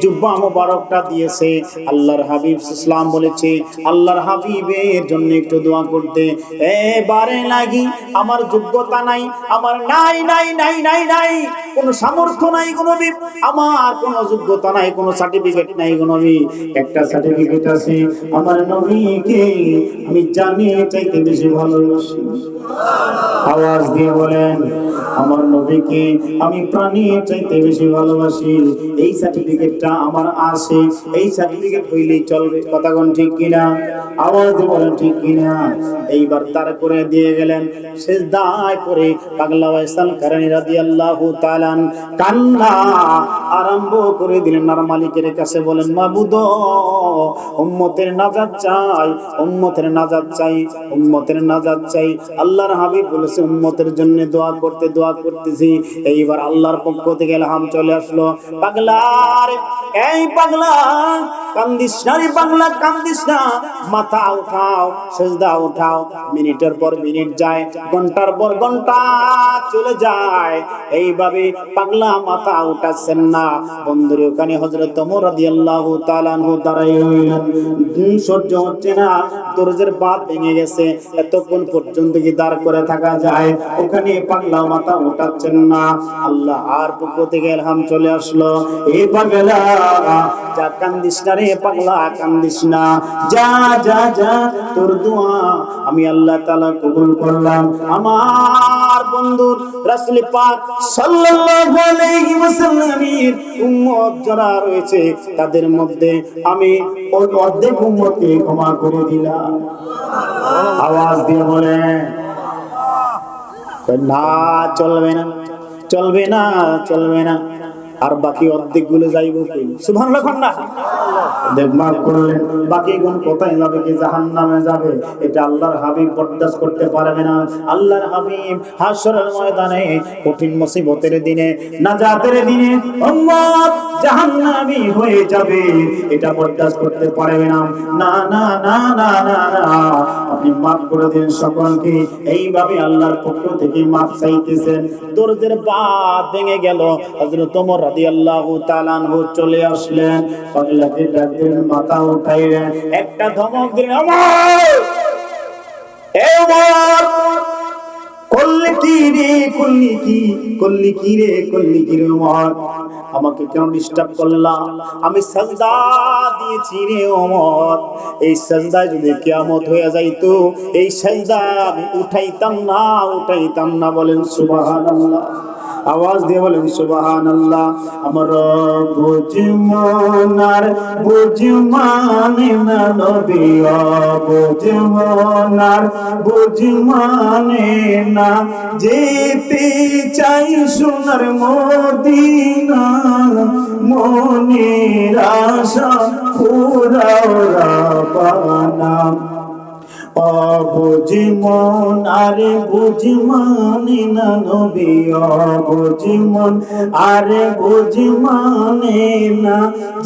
জুব্বা মোবারকটা দিয়েছে। আল্লাহর হাবিব সাল্লাল্লাহু বলেছে আল্লাহর হাবিবের জন্য একটু দোয়া করতে। এবারে লাগি আমার যোগ্যতা নাই, আমার নাই নাই নাই নাই নাই কোনো সামর্থ্য নাই গো নবী, আমার কোনো যোগ্যতা নাই, কোনো সার্টিফিকেট নাই গো নবী। একটা সার্টিফিকেট আছে, আমার নবীকে আমি জানি চাইতে বেশি ভালোবাসি। আওয়াজ দিয়ে বলেন, আমার নবীকে আমি প্রাণী চাইতে বেশি ভালোবাসি। এই সার্টিফিকেটটা আমার আছে, এই সার্টিফিকেট হইলেই চলবে। কথা কোন ঠিক কিনা? আওয়াজ দিয়ে বলেন ঠিক কিনা? এইবার তার করে দিয়ে গেলেন সিজদায় পড়ে পাগলা ওয়াইসাল কারণী রাদিয়াল্লাহু তাআলা কান্না আরম্ভ করে দিলেন। আর মালিকের কাছে বলেন, মাবুদ উম্মতের নাজাত চাই, উম্মতের নাজাত চাই, উম্মতের নাজাত চাই। আল্লাহর হাবিব বলেছে উম্মতের জন্য দোয়া করতে, দোয়া করতেছি। এইবার আল্লাহর পক্ষ থেকে ইলহাম চলে আসলো, পাগলার এই পাগলা কান্দিস না রে পাগলা, কান্দিস না, মাথা উঠাও, সিজদা উঠাও। মিনিটের পর মিনিট যায়, ঘন্টার পর ঘন্টা চলে যায়, এইভাবে পাগলা মাথা উঠাচ্ছেন না। বন্ধুরে ওখানে হযরত ওমর রাদিয়াল্লাহু তাআলা আনহু দাঁড়ায় রইলেন। সহ্য হচ্ছে না, দরজার বাঁধ ভেঙে গেছে, এতক্ষণ পর্যন্ত কি দাঁড় করে থাকা যায়? ওখানে পাগলা মাথা উঠাচ্ছেন না। আল্লাহ আর পক্ষ থেকে ইলহাম চলে আসলো, এ পাগলা যা কান্দিস না রে পাগলা, কান্দিস না, যা যা যা, তোর দোয়া আমি আল্লাহ তাআলা কবুল করলাম। আমার বন্ধুর রাসূল পাক সাল্লাল্লাহু আলাইহি ওয়াসাল্লামের উম্মত যারা রয়েছে তাদের মধ্যে আমি অর্ধেক উম্মতকে ক্ষমা করে দিলাম। আওয়াজ দিয়ে বলে না, চলবে না, চলবে না, চলবে না। আর বাকি অর্ধেক গুলো যাইব কই? সুবহানাল্লাহ না দেখ মাফ করলেন, বাকি গুণ কোথায় যাবে? কি জাহান্নামে যাবে? এটা আল্লাহর হাবিব বরদাস্ত করতে পারবে না। আল্লাহর হাবিব হাশরের ময়দানে কঠিন মুসিবতের দিনে, নাজাতের দিনে উম্মত জাহান্নামী হয়ে যাবে, এটা বরদাস্ত করতে পারবে না। না না না না না না, আপনি মাফ করে দেন সকলকে। এইভাবে আল্লাহর পক্ষ থেকে মাফ চাইতেছেন। দরজার বাঁধ ভেঙে গেল, হযরত ওমর রাদিয়াল্লাহু তাআলা আনহু চলে আসলেন, পাগলাকে ডাকলেন, মাথা উঠাইলেন, একটা ধমক দিলেন, ওমর এ ওমর, করলি কি রে, করলি কি, করলি কি রে, করলি কি রে ওমর, আমাকে কেন ডিস্টার্ব করলা? আমি সাজদা দিয়েছি রে ওমর, এই সাজদায় যদি কিয়ামত হয়ে যাইতো, এই সাজদা আমি উঠাইতাম না, উঠাইতাম না। বলেন সুবহানাল্লাহ, আওয়াজ দিয়ে বলেন সুবহানাল্লাহ। আমার বুঝমনার বুঝমানে না নবী, বুঝমনার বুঝমানে না, যেতে চাই সোনার মদিনা, মনের আশা পুরাও রাব্বানা। বুঝমন আরে বুঝমানে না নবী, বুঝমন আরে বুঝমানে না,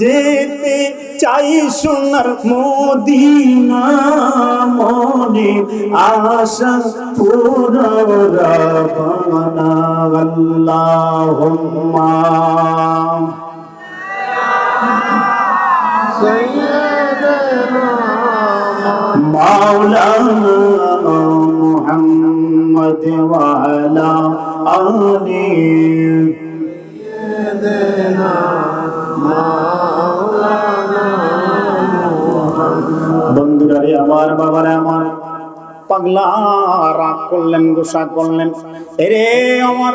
যেতে চাই সোনার মদিনা, মনে আশা পুরাও রাব্বানা। আল্লাহুম্মা মাওলানা মুহাম্মদ ওয়া আলা আলি সাইয়্যিদিনা মাওলানা মুহাম্মদ। বন্ধুরা রে আমার, বাবারে আমার, পাগলা রাগ করলেন, গোসা করলেন, এরে ওমর,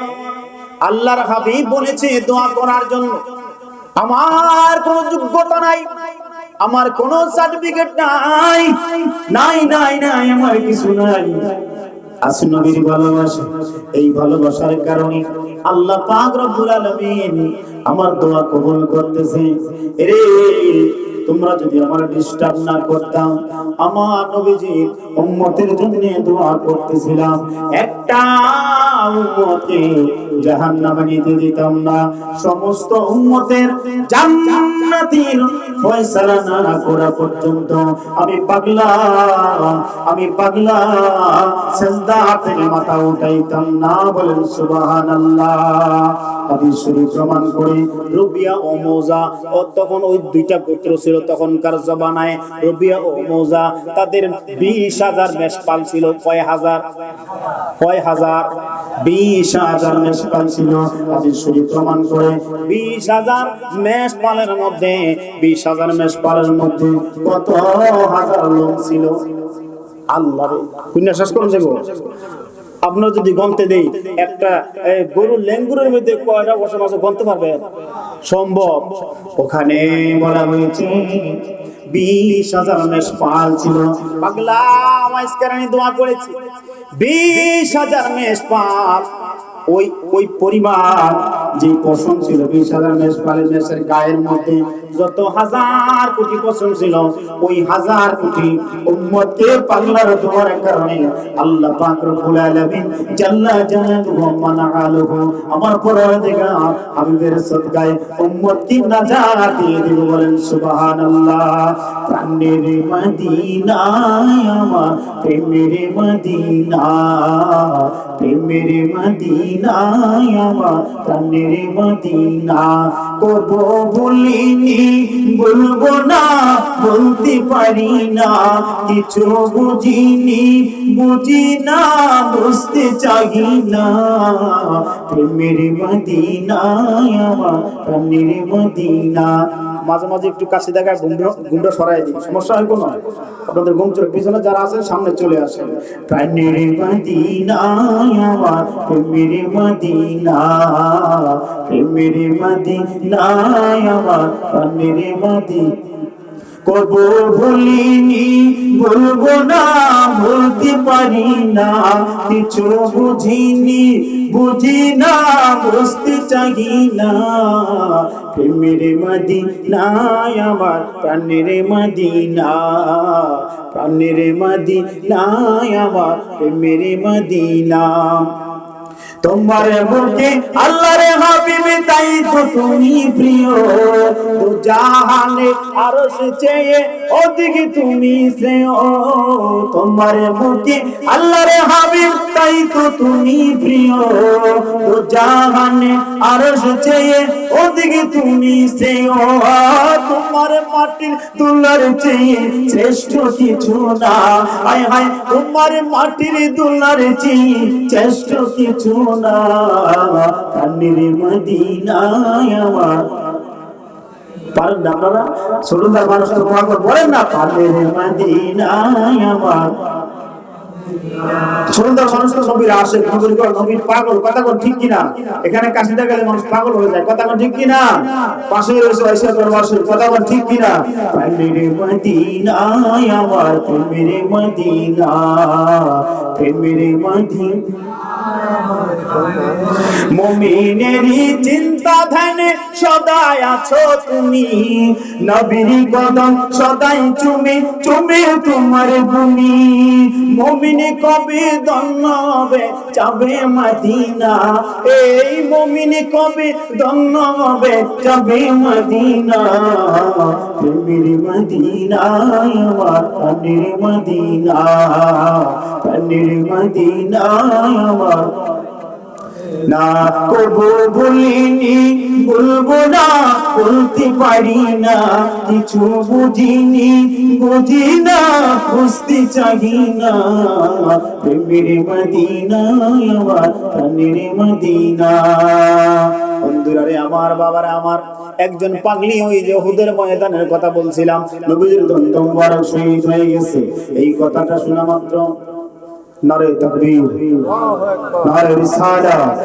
আল্লাহর হাবিব বলেছে দোয়া করার জন্য, আমার কোনো যোগ্যতা নাই, আমার কোনো সার্টিফিকেট নাই, নাই নাই নাই, আমার কিছু নাই। আছে নবীর ভালোবাসা, এই ভালোবাসার কারণে আল্লাহ পাক রব্বুল আলামিন আমার দোয়া কবুল করতেছে। এরে তোমরা যদি আমার ডিস্টার্ব না করতাম, আমার নবীজির উম্মতের জন্য দোয়া করতেছিলাম, একটা উম্মতকে জাহান্নামে নিতে দিতাম না। সমস্ত উম্মতের জান্নাতের ফয়সালা না করা পর্যন্ত আমি পাগলা সিজদা থেকে মাথা উঠাইতাম না। বলেন সুবহানাল্লাহ। হাদিস শরীফ প্রমাণ করে রবিয়া ও মৌজা, ও তখন ওই দুইটা গোত্র ছিল তখনকার জমানায়, রবিয়া ও মৌজা, তাদের 20,000 মেষপাল ছিল। কয় হাজার 20,000 মেষপাল ছিল। হাদিস শরীফ প্রমাণ করে 20,000 মেষপালের মধ্যে 20,000 মেষপালের মধ্যে কত হাজার লোক ছিল। আল্লাহ রে, কুন্না শেষ করুন যাবো। আপনার যদি গন্তে দেই একটা গরুর লেঙ্গুরের মধ্যে কয়টা বসে মাছ গন্তে পারবেন? সম্ভব। ওখানে বলা হয়েছে 20,000 মেষপাল ছিল। পাগলা মাইসকারানি দোয়া করেছি 20,000 মেষপাল। ওই পরিমাণ যে পশম ছিল 20,000 মেষপালের মেষের গায়ের মধ্যে যত হাজার কোটি পশম ছিল, ওই হাজার কোটি উম্মতকে পাগলার দোয়ার কারণে আল্লাহ পাক রব্বুল আলামিন জাল্লা জালালুহু ওয়া মানাআলুহু আমার পরওয়ারদিগার হাবিবের সদকায় উম্মতকে নাজাত দিয়ে দিব। বলেন সুবহানাল্লাহ। প্রাণের মদিনা আমার প্রেমের মদিনা, প্রেমের মদিনা আমার প্রাণের মদিনা। কব বলিনি বলবো না, বলতে পারি না, কিছু বুঝি না, বুঝতে চাই না। প্রেমের মদিনা আমার প্রাণের মদিনা। মাঝে মাঝে একটু কাছে দেখা গুন্ড সরাই দিই, সমস্যা হয় কোনো? আপনাদের ঘুম চোখ পিছনে যারা আছেন সামনে চলে আসেন। প্রাণের মদিনা আমার প্রেমের মদিনা, প্রেমের মদিনা আমার প্রাণের মদিনা। কব ভুলিনি বলবো না, বলতে পারি না, কিছু বুঝি না, বুঝতে চাই না। প্রেমের মদিনা আমার প্রাণের মদিনা, প্রাণের মদিনা আমার প্রেমের মদিনা। তোমার বুকে আল্লাহর হাবিব তাই তো তুমি প্রিয়, দু জাহানে আরশ চেয়ে অধিক তুমি শ্রেয়। তোমার বুকে আল্লাহর হাবিব তাই তো তুমি প্রিয়, দু জাহানে আরশ চেয়ে অধিক তুমি শ্রেয়। তোমার মাটির দুলার চেয়ে শ্রেষ্ঠ কিছু না, হায় হায় তোমার মাটির দুলার চেয়ে শ্রেষ্ঠ কিছু না। প্রাণের মদিনায় আমার, পারেন না আপনারা? ছোটদার মানুষ তো বলেন না, প্রাণের মদিনায় আমার। ছোটদার মানুষ তো নবীর আসে, নবীর পাগল, কথা কোন ঠিক কিনা? এখানে কাশিদা গেলে মানুষ পাগল হয়ে যায়, কথা কোন ঠিক কিনা? পাশে রয়েছে আয়েশা দরবারে, কথা কোন ঠিক কিনা? প্রাণের মদিনায় আমার প্রেমের মদিনা, প্রেমের মদিনা। মুমিনেরই চিন্তা ধ্যানে সদাই আছো তুমি, নবীর কদম সদাই চুমে চুমে তোমার ভূমি। মুমিন কবে ধন্য হবে যাবে মদিনা, এই মুমিন কবে ধন্য হবে যাবে মদিনা। প্রেমের মদিনা আমার প্রাণের মদিনা, প্রাণের মদিনা আমার। না কব বলিনি বলবো না, বলতে পারি না, কিছু বুঝি না, বুঝতে চাই না। প্রেমের মদিনা আমার প্রাণের মদিনা। বন্ধুরা রে আমার, বাবারা আমার, একজন পাগলি ওই যে উহুদের ময়দানের কথা বলছিলাম, নবীর দন্ত মুবারক শহীদ হয়ে গেছে। এই কথাটা শোনা মাত্র নারে তাকবীর, নারে রিসালাত।